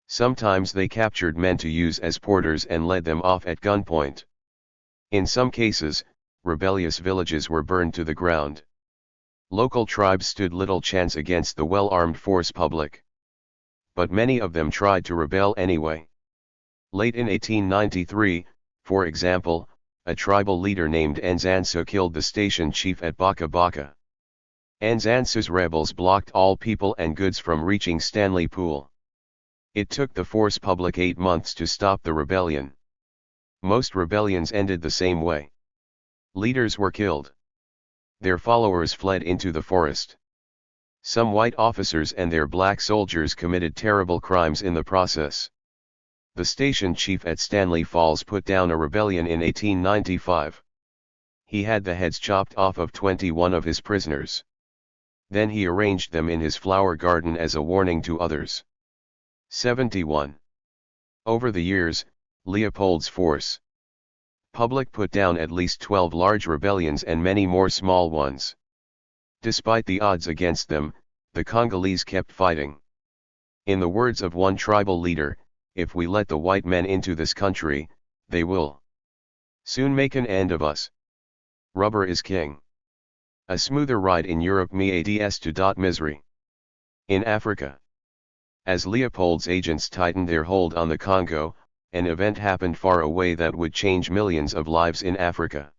Sometimes they captured men to use as porters and led them off at gunpoint. In some cases, rebellious villages were burned to the ground. Local tribes stood little chance against the well-armed Force Publique. But many of them tried to rebel anyway. Late in 1893, for example, a tribal leader named Nzansu killed the station chief at Baka Baka. Nzansu's rebels blocked all people and goods from reaching Stanley Pool. It took the Force Publique 8 months to stop the rebellion. Most rebellions ended the same way. Leaders were killed. Their followers fled into the forest. Some white officers and their black soldiers committed terrible crimes in the process. The station chief at Stanley Falls put down a rebellion in 1895. He had the heads chopped off of 21 of his prisoners. Then he arranged them in his flower garden as a warning to others. 71. Over the years, Leopold's Force Publique put down at least 12 large rebellions and many more small ones. Despite the odds against them, the Congolese kept fighting. In the words of one tribal leader, if we let the white men into this country, they will soon make an end of us. Rubber is king. A smoother ride in Europe ads to misery. In Africa. As Leopold's agents tightened their hold on the Congo, an event happened far away that would change millions of lives in Africa.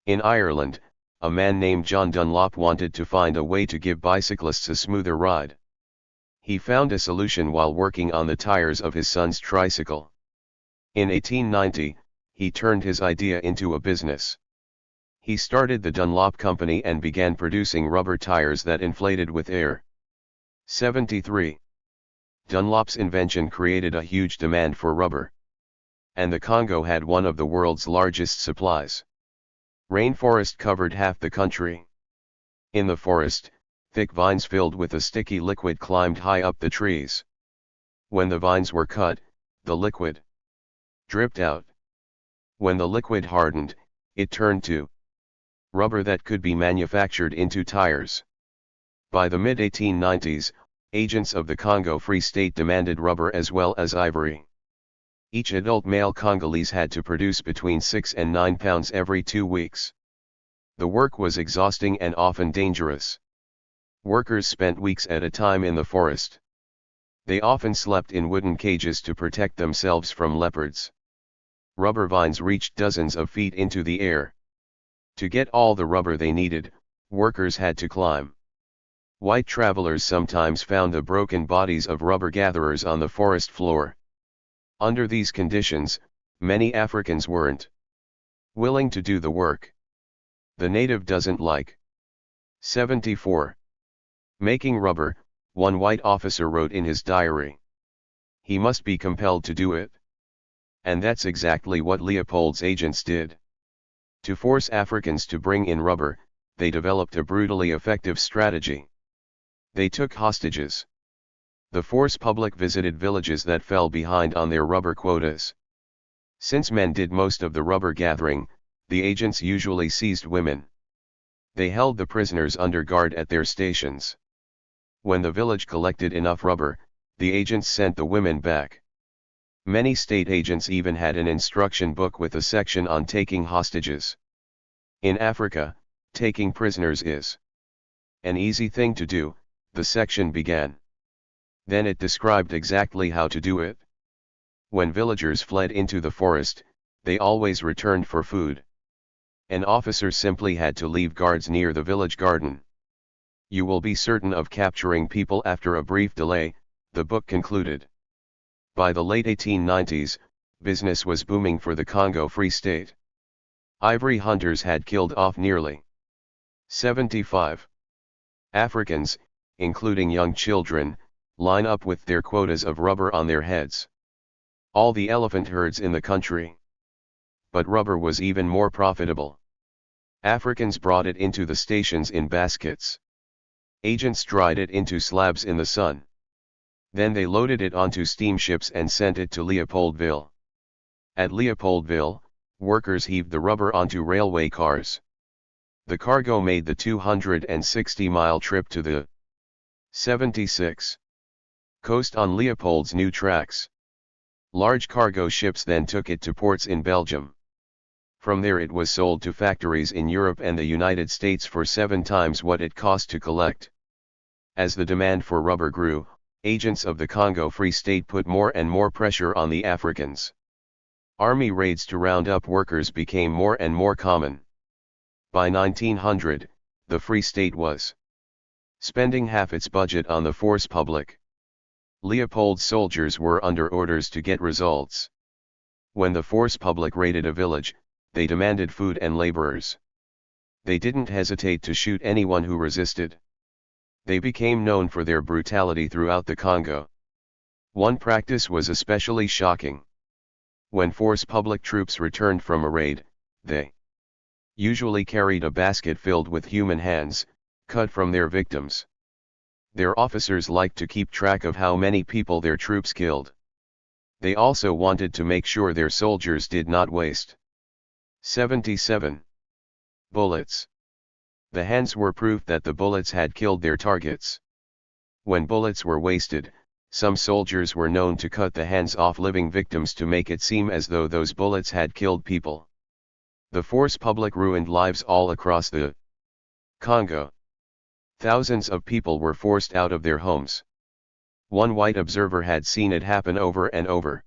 In Ireland, a man named John Dunlop wanted to find a way to give bicyclists a smoother ride. He found a solution while working on the tires of his son's tricycle. In 1890, he turned his idea into a business. He started the Dunlop Company and began producing rubber tires that inflated with air. 73. Dunlop's invention created a huge demand for rubber. And the Congo had one of the world's largest supplies. Rainforest covered half the country. In the forest, thick vines filled with a sticky liquid climbed high up the trees. When the vines were cut, the liquid dripped out. When the liquid hardened, it turned to rubber that could be manufactured into tires. By the mid-1890s, agents of the Congo Free State demanded rubber as well as ivory. Each adult male Congolese had to produce between 6 and 9 pounds every 2 weeks. The work was exhausting and often dangerous. Workers spent weeks at a time in the forest. They often slept in wooden cages to protect themselves from leopards. Rubber vines reached dozens of feet into the air. To get all the rubber they needed, workers had to climb. White travelers sometimes found the broken bodies of rubber gatherers on the forest floor. Under these conditions, many Africans weren't willing to do the work. The native doesn't like 74. Making rubber, one white officer wrote in his diary. He must be compelled to do it. And that's exactly what Leopold's agents did. To force Africans to bring in rubber, they developed a brutally effective strategy. They took hostages. The force public visited villages that fell behind on their rubber quotas. Since men did most of the rubber gathering, the agents usually seized women. They held the prisoners under guard at their stations. When the village collected enough rubber, the agents sent the women back. Many state agents even had an instruction book with a section on taking hostages. In Africa, taking prisoners is an easy thing to do, the section began. Then it described exactly how to do it. When villagers fled into the forest, they always returned for food. An officer simply had to leave guards near the village garden. You will be certain of capturing people after a brief delay, the book concluded. By the late 1890s, business was booming for the Congo Free State. Ivory hunters had killed off nearly 75 Africans, including young children, line up with their quotas of rubber on their heads. All the elephant herds in the country. But rubber was even more profitable. Africans brought it into the stations in baskets. Agents dried it into slabs in the sun. Then they loaded it onto steamships and sent it to Leopoldville. At Leopoldville, workers heaved the rubber onto railway cars. The cargo made the 260-mile trip to the 76 coast on Leopold's new tracks. Large cargo ships then took it to ports in Belgium. From there it was sold to factories in Europe and the United States for 7 times what it cost to collect. As the demand for rubber grew, agents of the Congo Free State put more and more pressure on the Africans. Army raids to round up workers became more and more common. By 1900, the Free State was spending half its budget on the force public. Leopold's soldiers were under orders to get results. When the force public raided a village, they demanded food and laborers. They didn't hesitate to shoot anyone who resisted. They became known for their brutality throughout the Congo. One practice was especially shocking. When force public troops returned from a raid, they usually carried a basket filled with human hands, cut from their victims. Their officers liked to keep track of how many people their troops killed. They also wanted to make sure their soldiers did not waste 77 bullets. The hands were proof that the bullets had killed their targets. When bullets were wasted, some soldiers were known to cut the hands off living victims to make it seem as though those bullets had killed people. The force public ruined lives all across the Congo. Thousands of people were forced out of their homes. One white observer had seen it happen over and over.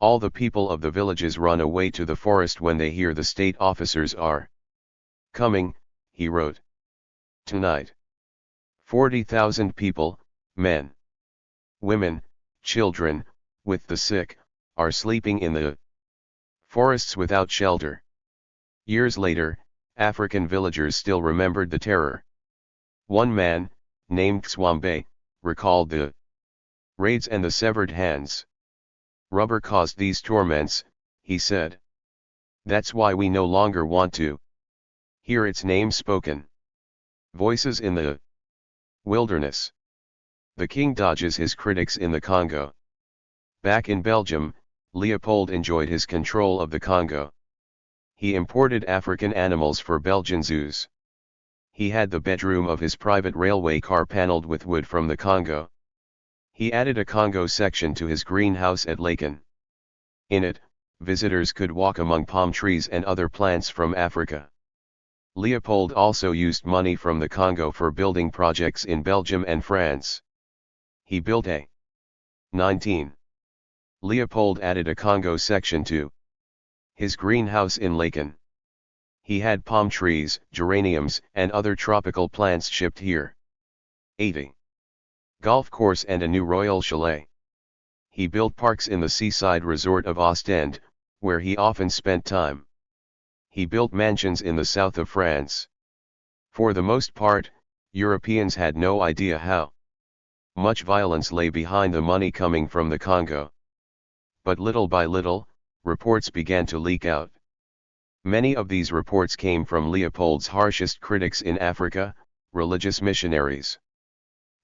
All the people of the villages run away to the forest when they hear the state officers are coming, he wrote. Tonight, 40,000 people, men, women, children, with the sick, are sleeping in the forests without shelter. Years later, African villagers still remembered the terror. One man, named Swambe, recalled the Raids and the severed hands. Rubber caused these torments, he said. That's why we no longer want to hear its name spoken. Voices in the wilderness. The king dodges his critics in the Congo. Back in Belgium, Leopold enjoyed his control of the Congo. He imported African animals for Belgian zoos. He had the bedroom of his private railway car paneled with wood from the Congo. He added a Congo section to his greenhouse at Laeken. In it, visitors could walk among palm trees and other plants from Africa. Leopold also used money from the Congo for building projects in Belgium and France. He built a 19. Leopold added a Congo section to his greenhouse in Laeken. He had palm trees, geraniums, and other tropical plants shipped here. 80. Golf course and a new royal chalet. He built parks in the seaside resort of Ostend, where he often spent time. He built mansions in the south of France. For the most part, Europeans had no idea how much violence lay behind the money coming from the Congo. But little by little, reports began to leak out. Many of these reports came from Leopold's harshest critics in Africa, religious missionaries.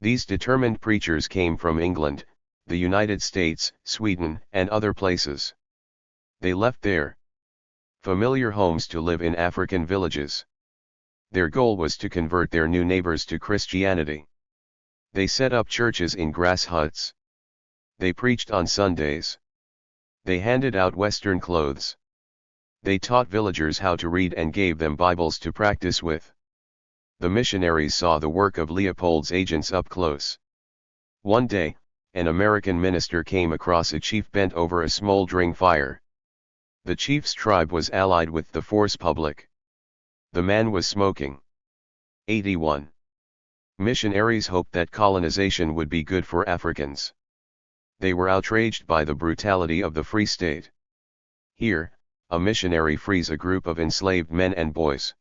These determined preachers came from England, the United States, Sweden, and other places. They left their familiar homes to live in African villages. Their goal was to convert their new neighbors to Christianity. They set up churches in grass huts. They preached on Sundays. They handed out Western clothes. They taught villagers how to read and gave them Bibles to practice with. The missionaries saw the work of Leopold's agents up close. One day, an American minister came across a chief bent over a smoldering fire. The chief's tribe was allied with the force public. The man was smoking. 81. Missionaries hoped that colonization would be good for Africans. They were outraged by the brutality of the Free State. Here, a missionary frees a group of enslaved men and boys.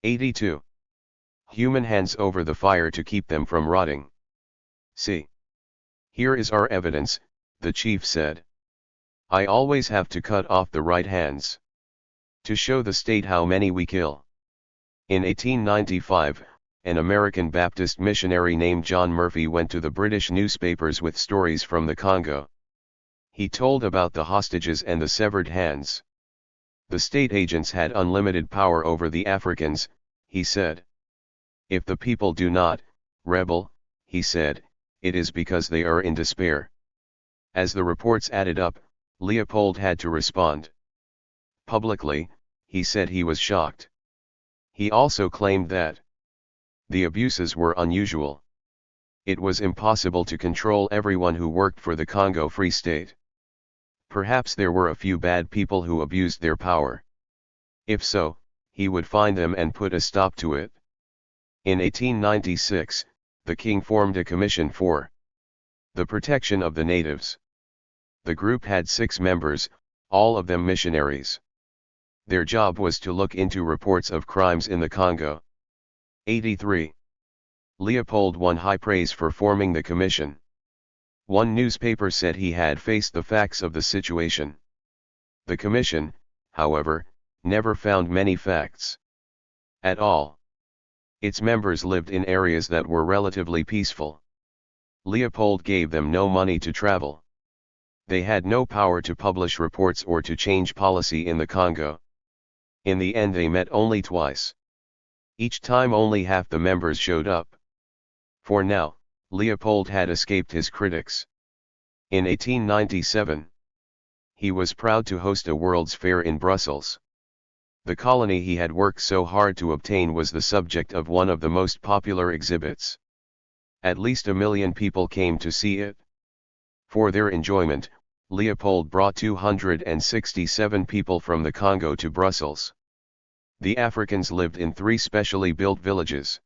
82. Human hands over the fire to keep them from rotting. See. Here is our evidence, the chief said. I always have to cut off the right hands to show the state how many we kill. In 1895, an American Baptist missionary named John Murphy went to the British newspapers with stories from the Congo. He told about the hostages and the severed hands. The state agents had unlimited power over the Africans, he said. If the people do not rebel, he said, it is because they are in despair. As the reports added up, Leopold had to respond. Publicly, he said he was shocked. He also claimed that the abuses were unusual. It was impossible to control everyone who worked for the Congo Free State. Perhaps there were a few bad people who abused their power. If so, he would find them and put a stop to it. In 1896, the king formed a commission for the protection of the natives. The group had 6 members, all of them missionaries. Their job was to look into reports of crimes in the Congo. 83. Leopold won high praise for forming the commission. One newspaper said he had faced the facts of the situation. The commission, however, never found many facts at all. Its members lived in areas that were relatively peaceful. Leopold gave them no money to travel. They had no power to publish reports or to change policy in the Congo. In the end they met only twice. Each time only half the members showed up. For now, Leopold had escaped his critics. In 1897, he was proud to host a World's Fair in Brussels. The colony he had worked so hard to obtain was the subject of one of the most popular exhibits. At least 1 million people came to see it. For their enjoyment, Leopold brought 267 people from the Congo to Brussels. The Africans lived in 3 specially built villages.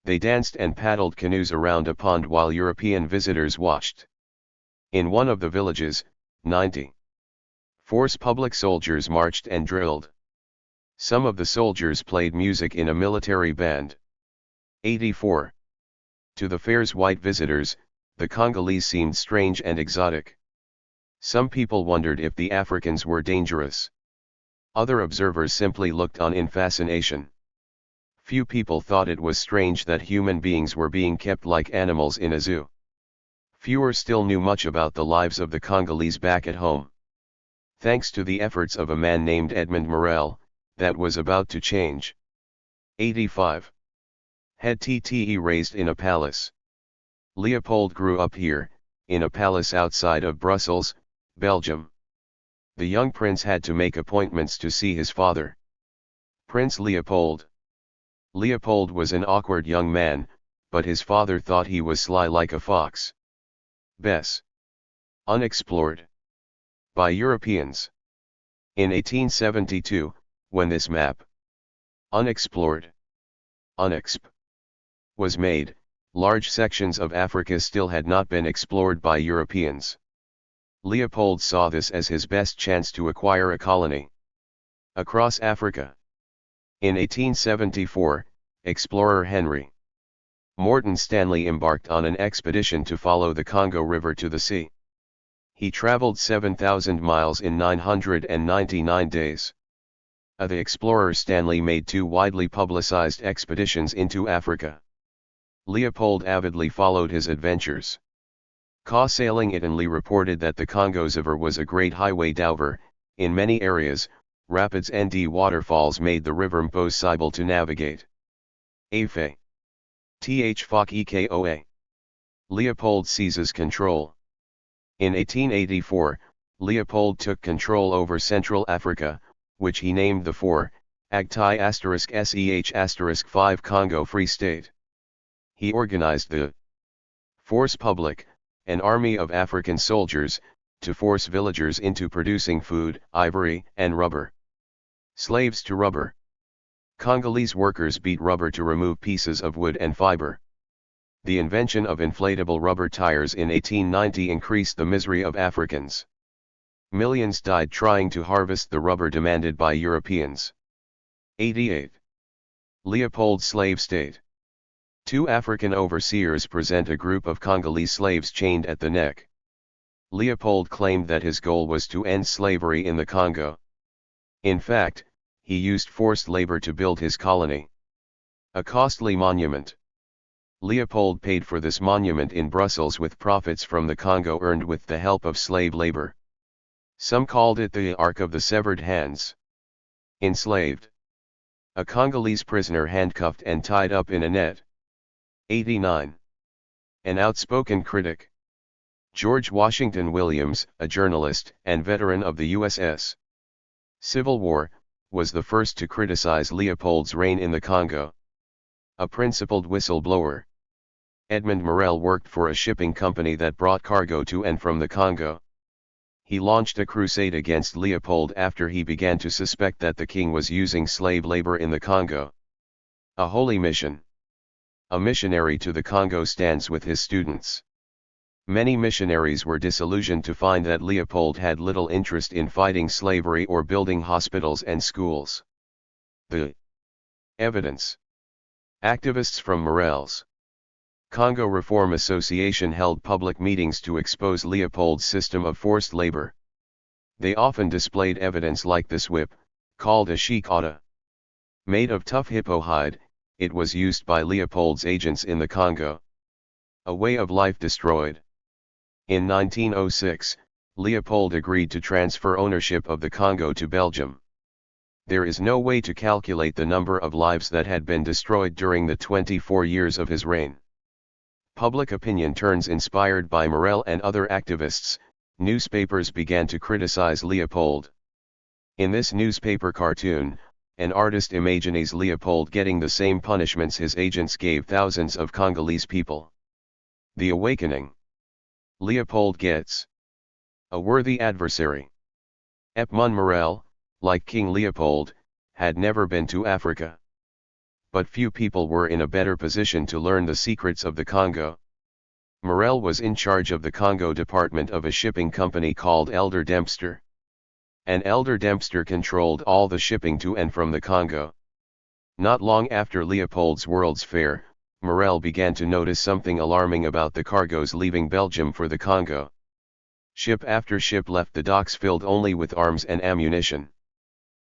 They danced and paddled canoes around a pond while European visitors watched. In one of the villages, 90 force public soldiers marched and drilled. Some of the soldiers played music in a military band. 84. To the fair's white visitors, the Congolese seemed strange and exotic. Some people wondered if the Africans were dangerous. Other observers simply looked on in fascination. Few people thought it was strange that human beings were being kept like animals in a zoo. Fewer still knew much about the lives of the Congolese back at home. Thanks to the efforts of a man named Edmund Morel, that was about to change. 85. Head TTE raised in a palace. Leopold grew up here, in a palace outside of Brussels, Belgium. The young prince had to make appointments to see his father. Prince Leopold. Leopold was an awkward young man, but his father thought he was sly like a fox. Bess. Unexplored. By Europeans. In 1872, when this map, Unexplored, UNEXP, was made, large sections of Africa still had not been explored by Europeans. Leopold saw this as his best chance to acquire a colony across Africa. In 1874, explorer Henry Morton Stanley embarked on an expedition to follow the Congo River to the sea. He traveled 7,000 miles in 999 days. The explorer Stanley made two widely publicized expeditions into Africa. Leopold avidly followed his adventures. Sailing Italy reported that the Congo's river was a great highway dover. In many areas, rapids and waterfalls made the river impossible to navigate. Afe. Ekoa. Leopold seizes control. In 1884, Leopold took control over Central Africa, which he named the 4, Agtai *SEH *5 Congo Free State. He organized the Force Publique, an army of African soldiers, to force villagers into producing food, ivory, and rubber. Slaves to rubber. Congolese workers beat rubber to remove pieces of wood and fiber. The invention of inflatable rubber tires in 1890 increased the misery of Africans. Millions died trying to harvest the rubber demanded by Europeans. 88. Leopold's slave state. Two African overseers present a group of Congolese slaves chained at the neck. Leopold claimed that his goal was to end slavery in the Congo. In fact, he used forced labor to build his colony. A costly monument. Leopold paid for this monument in Brussels with profits from the Congo earned with the help of slave labor. Some called it the Ark of the Severed Hands. Enslaved. A Congolese prisoner handcuffed and tied up in a net. 89. An outspoken critic. George Washington Williams, a journalist and veteran of the USS Civil War, was the first to criticize Leopold's reign in the Congo. A principled whistleblower. Edmund Morel worked for a shipping company that brought cargo to and from the Congo. He launched a crusade against Leopold after he began to suspect that the king was using slave labor in the Congo. A holy mission. A missionary to the Congo stands with his students. Many missionaries were disillusioned to find that Leopold had little interest in fighting slavery or building hospitals and schools. The evidence. Activists from Morel's Congo Reform Association held public meetings to expose Leopold's system of forced labor. They often displayed evidence like this whip, called a shikata. Made of tough hippo hide, it was used by Leopold's agents in the Congo. A way of life destroyed. In 1906, Leopold agreed to transfer ownership of the Congo to Belgium. There is no way to calculate the number of lives that had been destroyed during the 24 years of his reign. Public opinion turns inspired by Morel and other activists, newspapers began to criticize Leopold. In this newspaper cartoon, an artist imagines Leopold getting the same punishments his agents gave thousands of Congolese people. The Awakening. Leopold gets a worthy adversary. Edmund Morel, like King Leopold, had never been to Africa. But few people were in a better position to learn the secrets of the Congo. Morel was in charge of the Congo department of a shipping company called Elder Dempster. And Elder Dempster controlled all the shipping to and from the Congo. Not long after Leopold's World's Fair, Morel began to notice something alarming about the cargoes leaving Belgium for the Congo. Ship after ship left the docks filled only with arms and ammunition.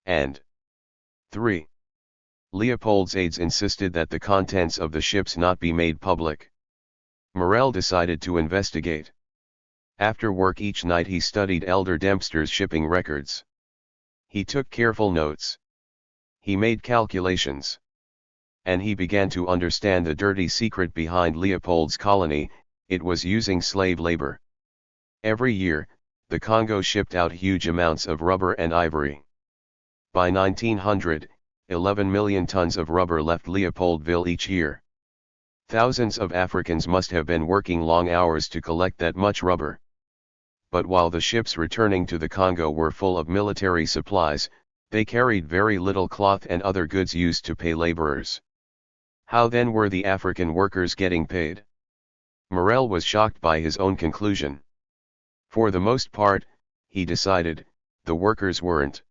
And 3. Leopold's aides insisted that the contents of the ships not be made public. Morel decided to investigate. After work each night he studied Elder Dempster's shipping records. He took careful notes. He made calculations. And he began to understand the dirty secret behind Leopold's colony: it was using slave labor. Every year, the Congo shipped out huge amounts of rubber and ivory. By 1900, 11 million tons of rubber left Leopoldville each year. Thousands of Africans must have been working long hours to collect that much rubber. But while the ships returning to the Congo were full of military supplies, they carried very little cloth and other goods used to pay laborers. How then were the African workers getting paid? Morel was shocked by his own conclusion. For the most part, he decided, the workers weren't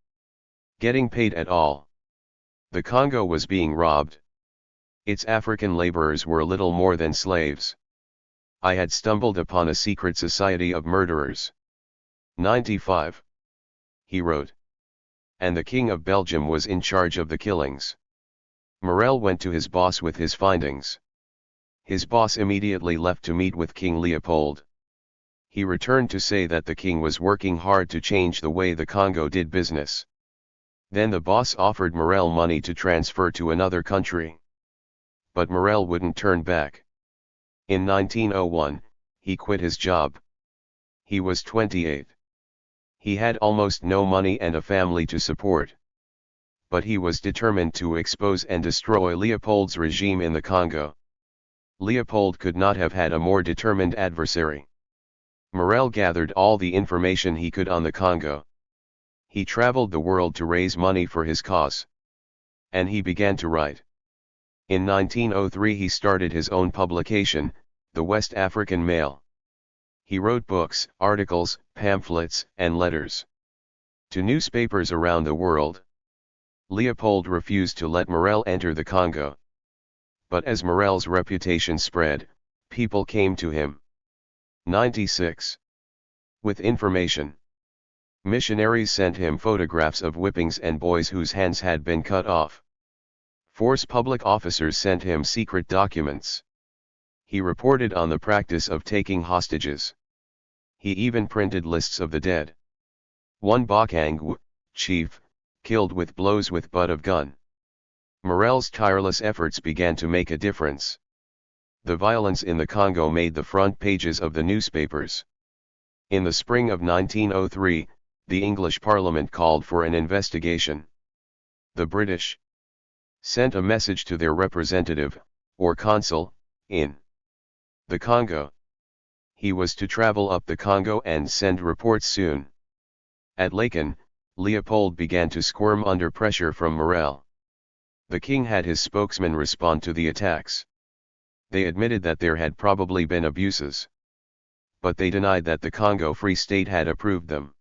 getting paid at all. The Congo was being robbed. Its African laborers were little more than slaves. I had stumbled upon a secret society of murderers. 95. He wrote. And the King of Belgium was in charge of the killings. Morel went to his boss with his findings. His boss immediately left to meet with King Leopold. He returned to say that the king was working hard to change the way the Congo did business. Then the boss offered Morel money to transfer to another country. But Morel wouldn't turn back. In 1901, he quit his job. He was 28. He had almost no money and a family to support. But he was determined to expose and destroy Leopold's regime in the Congo. Leopold could not have had a more determined adversary. Morel gathered all the information he could on the Congo. He traveled the world to raise money for his cause. And he began to write. In 1903 he started his own publication, the West African Mail. He wrote books, articles, pamphlets, and letters to newspapers around the world. Leopold refused to let Morel enter the Congo. But as Morel's reputation spread, people came to him. 96. With information. Missionaries sent him photographs of whippings and boys whose hands had been cut off. Force public officers sent him secret documents. He reported on the practice of taking hostages. He even printed lists of the dead. One Bakang, chief, killed with blows with butt of gun. Morel's tireless efforts began to make a difference. The violence in the Congo made the front pages of the newspapers. In the spring of 1903, the English Parliament called for an investigation. The British sent a message to their representative, or consul, in the Congo. He was to travel up the Congo and send reports soon. At Laeken, Leopold began to squirm under pressure from Morel. The king had his spokesman respond to the attacks. They admitted that there had probably been abuses. But they denied that the Congo Free State had approved them.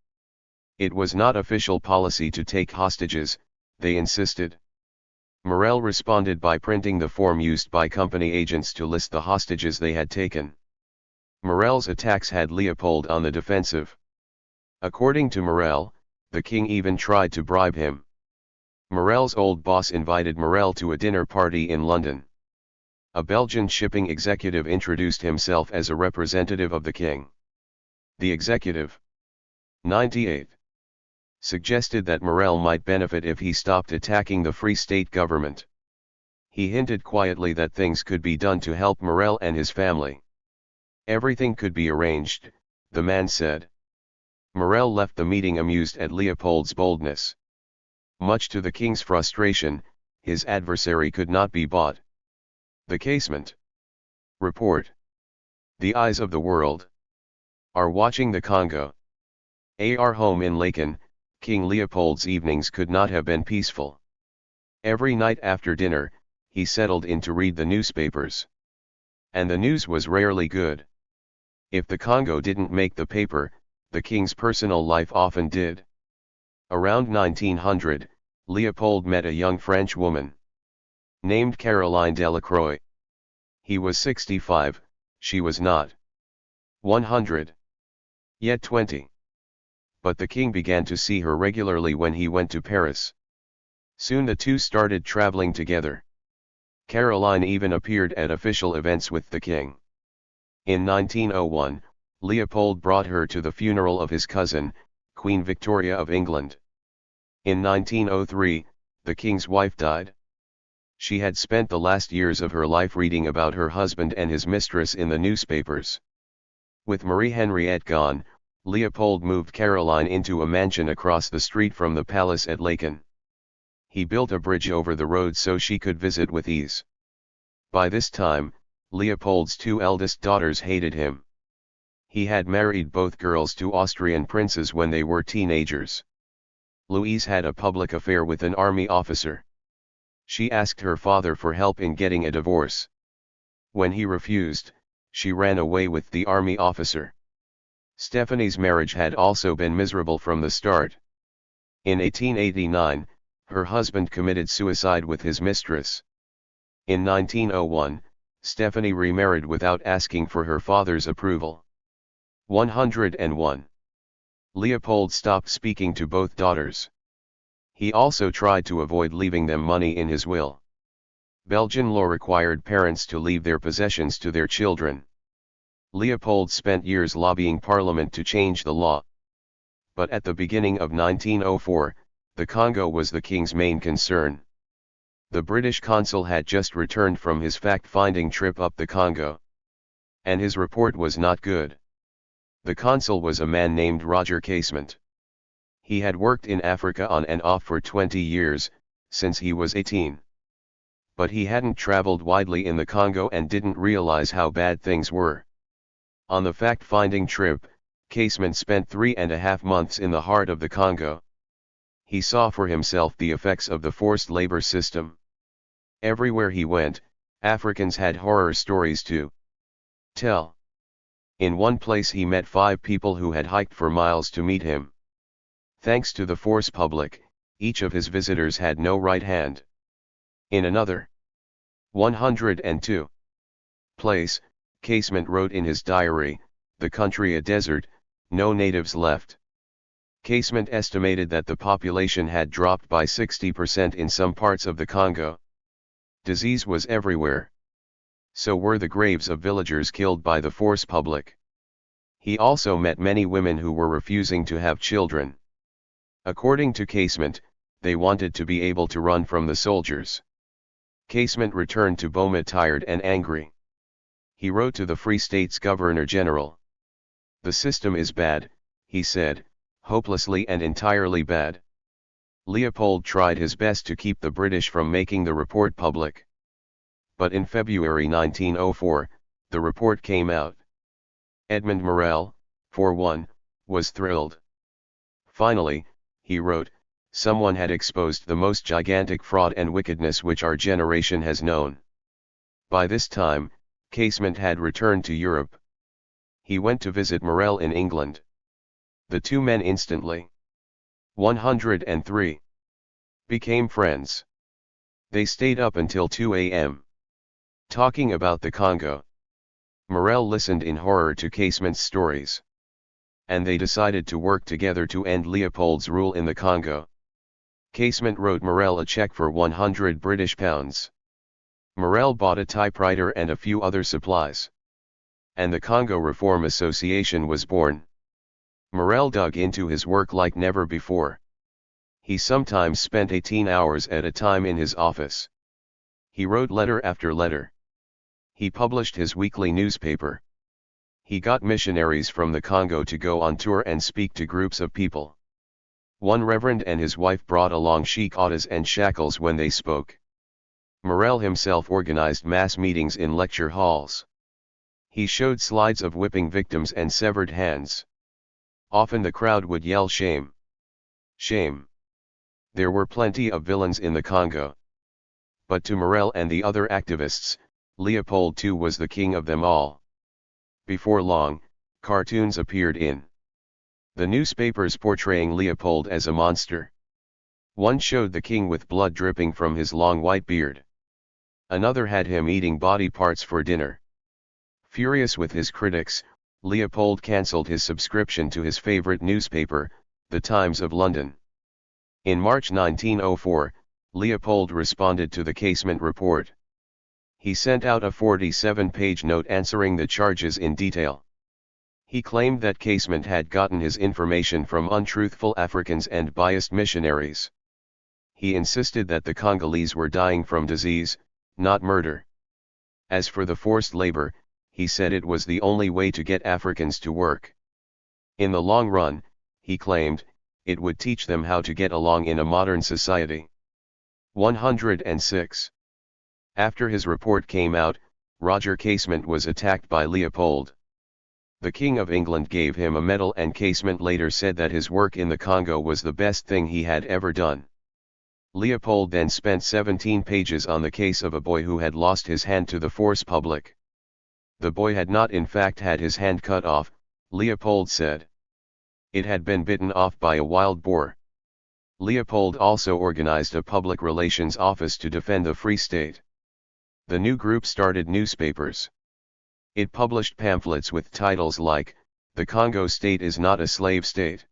It was not official policy to take hostages, they insisted. Morel responded by printing the form used by company agents to list the hostages they had taken. Morel's attacks had Leopold on the defensive. According to Morel, the king even tried to bribe him. Morel's old boss invited Morel to a dinner party in London. A Belgian shipping executive introduced himself as a representative of the king. The executive, 98, suggested that Morel might benefit if he stopped attacking the Free State government. He hinted quietly that things could be done to help Morel and his family. Everything could be arranged, the man said. Morel left the meeting amused at Leopold's boldness. Much to the king's frustration, his adversary could not be bought. The casement report. The eyes of the world are watching the Congo. Our home in Laeken, King Leopold's evenings could not have been peaceful. Every night after dinner, he settled in to read the newspapers. And the news was rarely good. If the Congo didn't make the paper, the king's personal life often did. Around 1900, Leopold met a young French woman named Caroline Delacroix. He was 65, she was not. 100. Yet 20. But the king began to see her regularly when he went to Paris. Soon the two started traveling together. Caroline even appeared at official events with the king. In 1901, Leopold brought her to the funeral of his cousin, Queen Victoria of England. In 1903, the king's wife died. She had spent the last years of her life reading about her husband and his mistress in the newspapers. With Marie Henriette gone, Leopold moved Caroline into a mansion across the street from the palace at Laeken. He built a bridge over the road so she could visit with ease. By this time, Leopold's two eldest daughters hated him. He had married both girls to Austrian princes when they were teenagers. Louise had a public affair with an army officer. She asked her father for help in getting a divorce. When he refused, she ran away with the army officer. Stephanie's marriage had also been miserable from the start. In 1889, her husband committed suicide with his mistress. In 1901, Stephanie remarried without asking for her father's approval. 101. Leopold stopped speaking to both daughters. He also tried to avoid leaving them money in his will. Belgian law required parents to leave their possessions to their children. Leopold spent years lobbying Parliament to change the law. But at the beginning of 1904, the Congo was the king's main concern. The British consul had just returned from his fact-finding trip up the Congo. And his report was not good. The consul was a man named Roger Casement. He had worked in Africa on and off for 20 years, since he was 18. But he hadn't traveled widely in the Congo and didn't realize how bad things were. On the fact-finding trip, Casement spent 3.5 months in the heart of the Congo. He saw for himself the effects of the forced labor system. Everywhere he went, Africans had horror stories to tell. In one place he met 5 people who had hiked for miles to meet him. Thanks to the force public, each of his visitors had no right hand. In another 102 place, Casement wrote in his diary, "The country a desert, no natives left." Casement estimated that the population had dropped by 60% in some parts of the Congo. Disease was everywhere. So were the graves of villagers killed by the force public. He also met many women who were refusing to have children. According to Casement, they wanted to be able to run from the soldiers. Casement returned to Boma tired and angry. He wrote to the Free State's Governor-General. "The system is bad," he said, "hopelessly and entirely bad." Leopold tried his best to keep the British from making the report public. But in February 1904, the report came out. Edmond Morel, for one, was thrilled. Finally, he wrote, someone had exposed the most gigantic fraud and wickedness which our generation has known. By this time, Casement had returned to Europe. He went to visit Morel in England. The two men instantly 103 became friends. They stayed up until 2 a.m. talking about the Congo. Morel listened in horror to Casement's stories. And they decided to work together to end Leopold's rule in the Congo. Casement wrote Morel a check for 100 British pounds. Morel bought a typewriter and a few other supplies. And the Congo Reform Association was born. Morel dug into his work like never before. He sometimes spent 18 hours at a time in his office. He wrote letter after letter. He published his weekly newspaper. He got missionaries from the Congo to go on tour and speak to groups of people. One reverend and his wife brought along sheik autas and shackles when they spoke. Morel himself organized mass meetings in lecture halls. He showed slides of whipping victims and severed hands. Often the crowd would yell shame. Shame. There were plenty of villains in the Congo. But to Morel and the other activists, Leopold too was the king of them all. Before long, cartoons appeared in the newspapers portraying Leopold as a monster. One showed the king with blood dripping from his long white beard. Another had him eating body parts for dinner. Furious with his critics, Leopold cancelled his subscription to his favourite newspaper, The Times of London. In March 1904, Leopold responded to the Casement report. He sent out a 47-page note answering the charges in detail. He claimed that Casement had gotten his information from untruthful Africans and biased missionaries. He insisted that the Congolese were dying from disease, not murder. As for the forced labor, he said it was the only way to get Africans to work. In the long run, he claimed, it would teach them how to get along in a modern society. 106. After his report came out, Roger Casement was attacked by Leopold. The King of England gave him a medal, and Casement later said that his work in the Congo was the best thing he had ever done. Leopold then spent 17 pages on the case of a boy who had lost his hand to the force publique. The boy had not in fact had his hand cut off, Leopold said. It had been bitten off by a wild boar. Leopold also organized a public relations office to defend the Free State. The new group started newspapers. It published pamphlets with titles like, "The Congo State is not a slave state."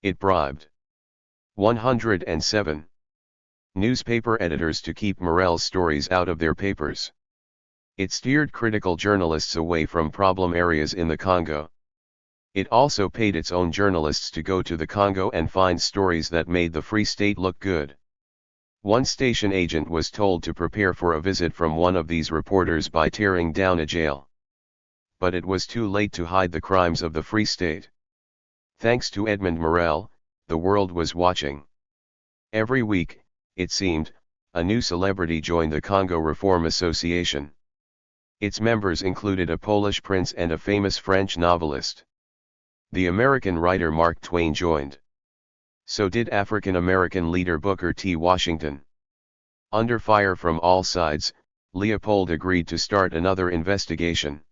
It bribed 107 newspaper editors to keep Morel's stories out of their papers. It steered critical journalists away from problem areas in the Congo. It also paid its own journalists to go to the Congo and find stories that made the Free State look good. One station agent was told to prepare for a visit from one of these reporters by tearing down a jail. But it was too late to hide the crimes of the Free State. Thanks to Edmund Morel, the world was watching. Every week, it seemed, a new celebrity joined the Congo Reform Association. Its members included a Polish prince and a famous French novelist. The American writer Mark Twain joined. So did African-American leader Booker T. Washington. Under fire from all sides, Leopold agreed to start another investigation.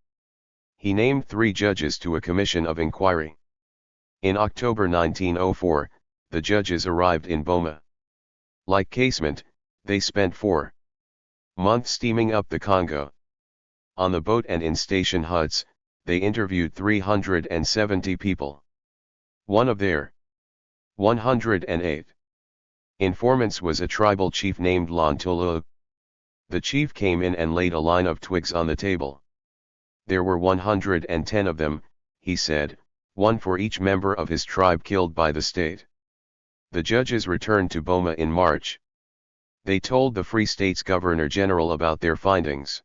He named 3 judges to a commission of inquiry. In October 1904, the judges arrived in Boma. Like Casement, they spent 4 months steaming up the Congo. On the boat and in station huts, they interviewed 370 people. One of their 108 informants was a tribal chief named Lontolo. The chief came in and laid a line of twigs on the table. There were 110 of them, he said, 1 for each member of his tribe killed by the state. The judges returned to Boma in March. They told the Free State's Governor-General about their findings.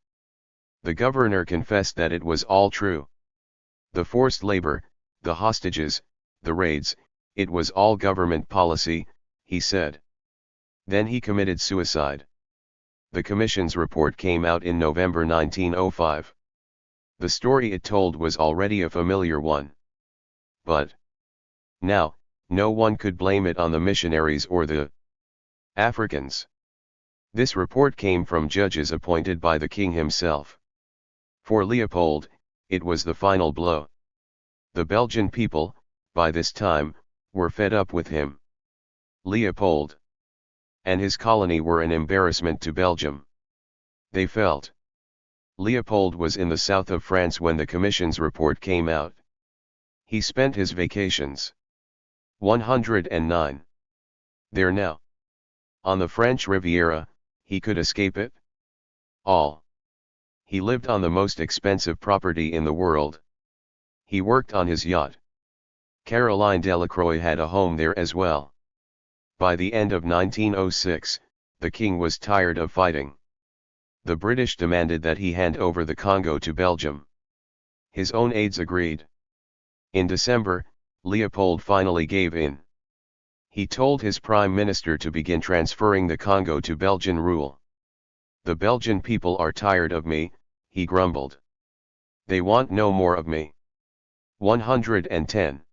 The governor confessed that it was all true. The forced labor, the hostages, the raids, it was all government policy, he said. Then he committed suicide. The commission's report came out in November 1905. The story it told was already a familiar one. But now, no one could blame it on the missionaries or the Africans. This report came from judges appointed by the king himself. For Leopold, it was the final blow. The Belgian people, by this time, were fed up with him. Leopold and his colony were an embarrassment to Belgium. They felt. Leopold was in the south of France when the Commission's report came out. He spent his vacations. 109. There now. On the French Riviera, he could escape it all. He lived on the most expensive property in the world. He worked on his yacht. Caroline Delacroix had a home there as well. By the end of 1906, the king was tired of fighting. The British demanded that he hand over the Congo to Belgium. His own aides agreed. In December, Leopold finally gave in. He told his prime minister to begin transferring the Congo to Belgian rule. "The Belgian people are tired of me," he grumbled. "They want no more of me." 110.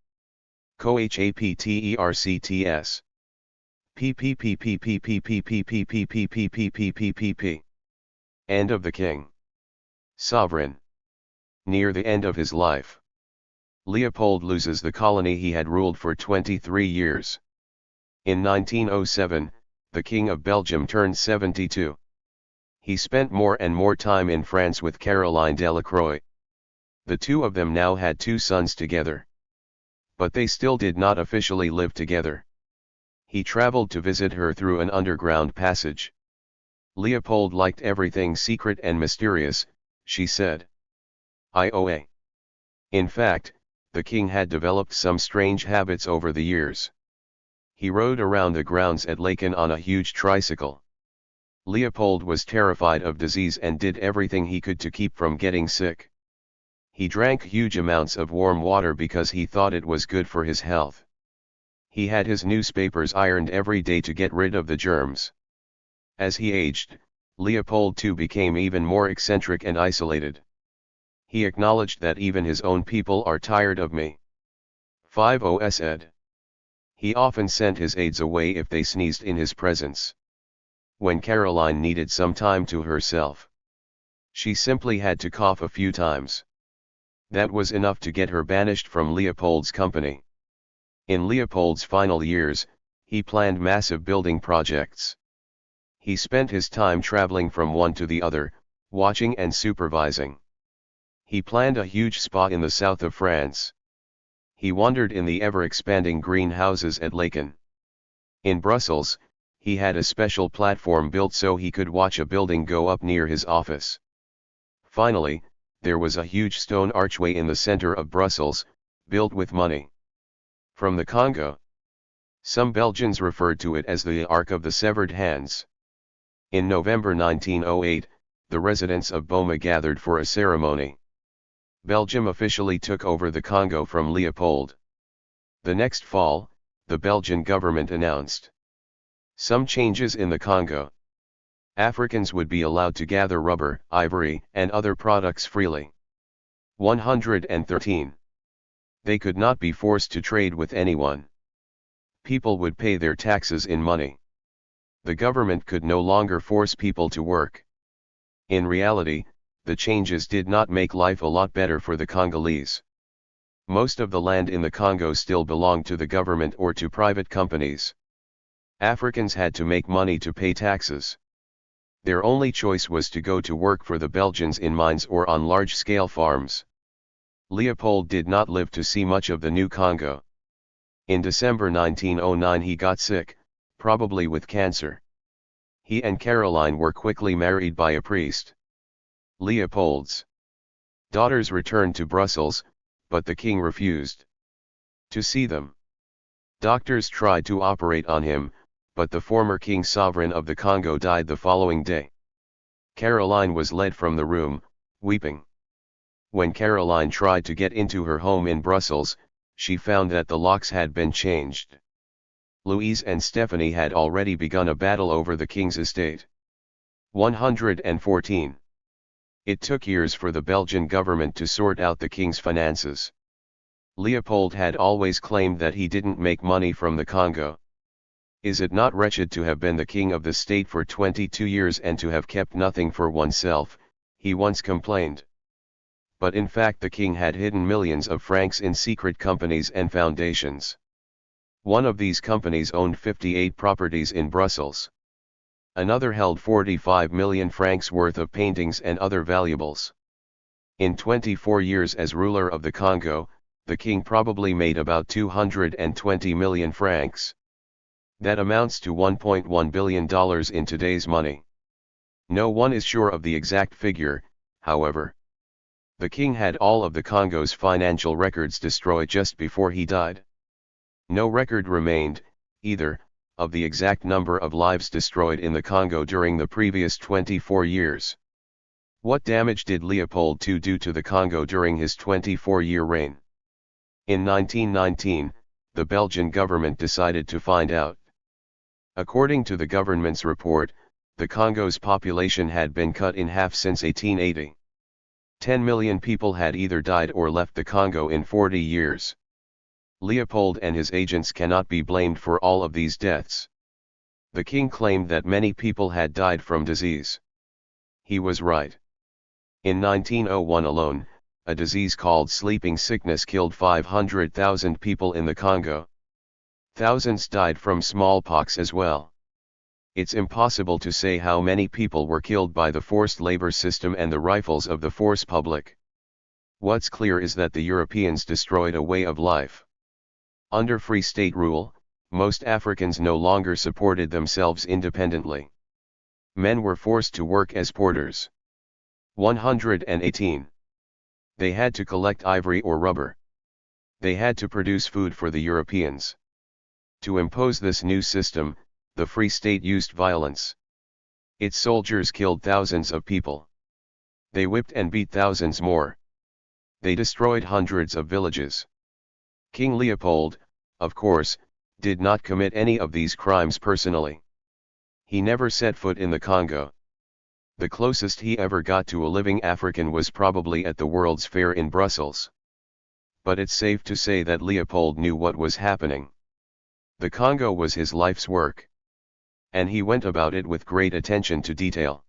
Cohaptercts. PPPPPPPPPPPPPPPP. End of the king. Sovereign. Near the end of his life, Leopold loses the colony he had ruled for 23 years. In 1907, the King of Belgium turned 72. He spent more and more time in France with Caroline Delacroix. The two of them now had 2 sons together. But they still did not officially live together. He traveled to visit her through an underground passage. Leopold liked everything secret and mysterious, she said. IOA. In fact, the king had developed some strange habits over the years. He rode around the grounds at Laeken on a huge tricycle. Leopold was terrified of disease and did everything he could to keep from getting sick. He drank huge amounts of warm water because he thought it was good for his health. He had his newspapers ironed every day to get rid of the germs. As he aged, Leopold too became even more eccentric and isolated. He acknowledged that even his own people are tired of me. 50 said. He often sent his aides away if they sneezed in his presence. When Caroline needed some time to herself, she simply had to cough a few times. That was enough to get her banished from Leopold's company. In Leopold's final years, he planned massive building projects. He spent his time traveling from one to the other, watching and supervising. He planned a huge spa in the south of France. He wandered in the ever-expanding greenhouses at Laeken. In Brussels, he had a special platform built so he could watch a building go up near his office. Finally, there was a huge stone archway in the center of Brussels, built with money from the Congo. Some Belgians referred to it as the Ark of the Severed Hands. In November 1908, the residents of Boma gathered for a ceremony. Belgium officially took over the Congo from Leopold. The next fall, the Belgian government announced some changes in the Congo. Africans would be allowed to gather rubber, ivory, and other products freely. 113. They could not be forced to trade with anyone. People would pay their taxes in money. The government could no longer force people to work. In reality, the changes did not make life a lot better for the Congolese. Most of the land in the Congo still belonged to the government or to private companies. Africans had to make money to pay taxes. Their only choice was to go to work for the Belgians in mines or on large-scale farms. Leopold did not live to see much of the new Congo. In December 1909 he got sick, probably with cancer. He and Caroline were quickly married by a priest. Leopold's daughters returned to Brussels, but the king refused to see them. Doctors tried to operate on him, but the former king sovereign of the Congo died the following day. Caroline was led from the room, weeping. When Caroline tried to get into her home in Brussels, she found that the locks had been changed. Louise and Stephanie had already begun a battle over the king's estate. 114. It took years for the Belgian government to sort out the king's finances. Leopold had always claimed that he didn't make money from the Congo. Is it not wretched to have been the king of the state for 22 years and to have kept nothing for oneself, he once complained. But in fact the king had hidden millions of francs in secret companies and foundations. One of these companies owned 58 properties in Brussels. Another held 45 million francs worth of paintings and other valuables. In 24 years as ruler of the Congo, the king probably made about 220 million francs. That amounts to $1.1 billion in today's money. No one is sure of the exact figure, however. The king had all of the Congo's financial records destroyed just before he died. No record remained, either, of the exact number of lives destroyed in the Congo during the previous 24 years. What damage did Leopold II do to the Congo during his 24-year reign? In 1919, the Belgian government decided to find out. According to the government's report, the Congo's population had been cut in half since 1880. 10 million people had either died or left the Congo in 40 years. Leopold and his agents cannot be blamed for all of these deaths. The king claimed that many people had died from disease. He was right. In 1901 alone, a disease called sleeping sickness killed 500,000 people in the Congo. Thousands died from smallpox as well. It's impossible to say how many people were killed by the forced labor system and the rifles of the force public. What's clear is that the Europeans destroyed a way of life. Under Free State rule, most Africans no longer supported themselves independently. Men were forced to work as porters. 118. They had to collect ivory or rubber. They had to produce food for the Europeans. To impose this new system, the Free State used violence. Its soldiers killed thousands of people. They whipped and beat thousands more. They destroyed hundreds of villages. King Leopold, of course, did not commit any of these crimes personally. He never set foot in the Congo. The closest he ever got to a living African was probably at the World's Fair in Brussels. But it's safe to say that Leopold knew what was happening. The Congo was his life's work. And he went about it with great attention to detail.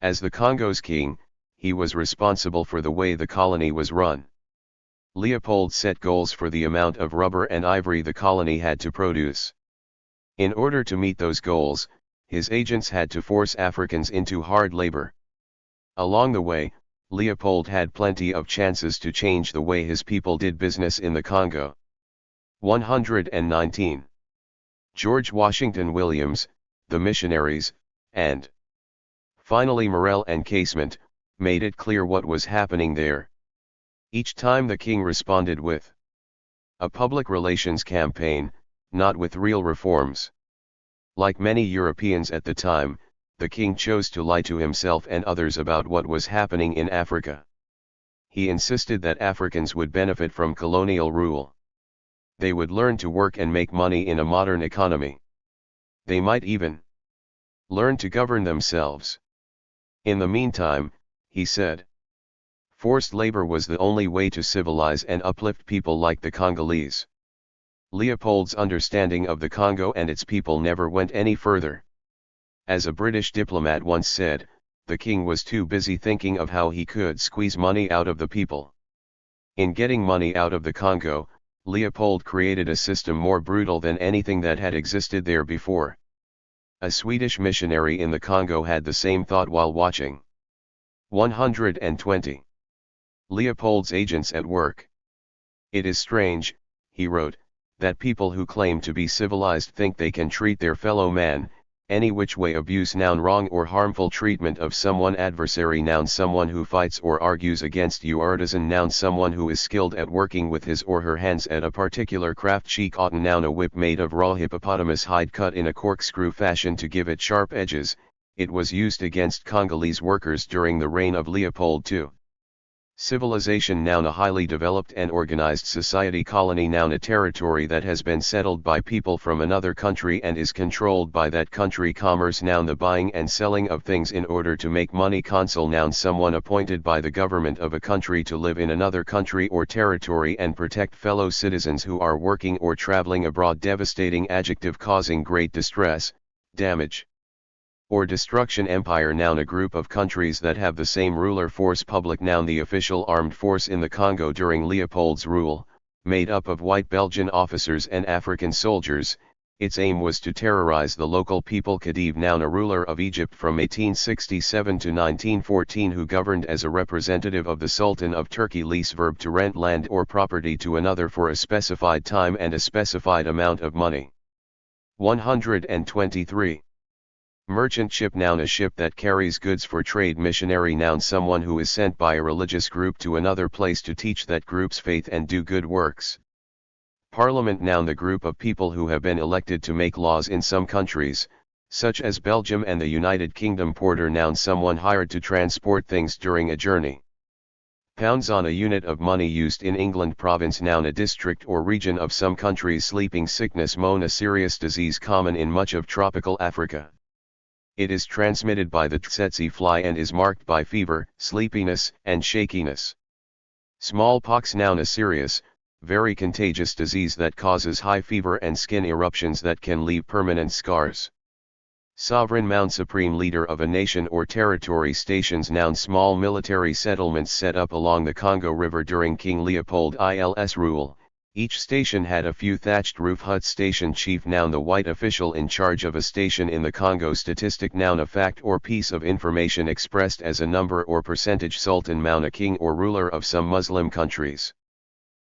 As the Congo's king, he was responsible for the way the colony was run. Leopold set goals for the amount of rubber and ivory the colony had to produce. In order to meet those goals, his agents had to force Africans into hard labor. Along the way, Leopold had plenty of chances to change the way his people did business in the Congo. 119. George Washington Williams, the missionaries, and finally Morel and Casement, made it clear what was happening there. Each time the king responded with a public relations campaign, not with real reforms. Like many Europeans at the time, the king chose to lie to himself and others about what was happening in Africa. He insisted that Africans would benefit from colonial rule. They would learn to work and make money in a modern economy. They might even learn to govern themselves. In the meantime, he said, forced labor was the only way to civilize and uplift people like the Congolese. Leopold's understanding of the Congo and its people never went any further. As a British diplomat once said, the king was too busy thinking of how he could squeeze money out of the people. In getting money out of the Congo, Leopold created a system more brutal than anything that had existed there before. A Swedish missionary in the Congo had the same thought while watching. 120. Leopold's agents at work. It is strange, he wrote, that people who claim to be civilized think they can treat their fellow man, any which way abuse noun wrong or harmful treatment of someone adversary noun someone who fights or argues against you artisan noun someone who is skilled at working with his or her hands at a particular craft cheek otten noun a whip made of raw hippopotamus hide cut in a corkscrew fashion to give it sharp edges. It was used against Congolese workers during the reign of Leopold II. Civilization noun a highly developed and organized society colony noun a territory that has been settled by people from another country and is controlled by that country commerce noun the buying and selling of things in order to make money consul noun someone appointed by the government of a country to live in another country or territory and protect fellow citizens who are working or traveling abroad devastating adjective causing great distress, damage or destruction empire noun a group of countries that have the same ruler force public noun the official armed force in the Congo during Leopold's rule, made up of white Belgian officers and African soldiers, its aim was to terrorize the local people Khedive noun a ruler of Egypt from 1867 to 1914 who governed as a representative of the Sultan of Turkey lease verb to rent land or property to another for a specified time and a specified amount of money. 123. Merchant ship noun a ship that carries goods for trade missionary noun someone who is sent by a religious group to another place to teach that group's faith and do good works. Parliament noun the group of people who have been elected to make laws in some countries, such as Belgium and the United Kingdom porter noun someone hired to transport things during a journey. Pounds on a unit of money used in England province noun a district or region of some countries sleeping sickness moan a serious disease common in much of tropical Africa. It is transmitted by the tsetse fly and is marked by fever, sleepiness, and shakiness. Smallpox noun a serious, very contagious disease that causes high fever and skin eruptions that can leave permanent scars. Sovereign noun supreme leader of a nation or territory stations noun small military settlements set up along the Congo River during King Leopold IL's rule, Each station had a few thatched roof huts. Station chief, noun the white official in charge of a station in the Congo. Statistic, noun a fact or piece of information expressed as a number or percentage. Sultan, noun a king or ruler of some Muslim countries.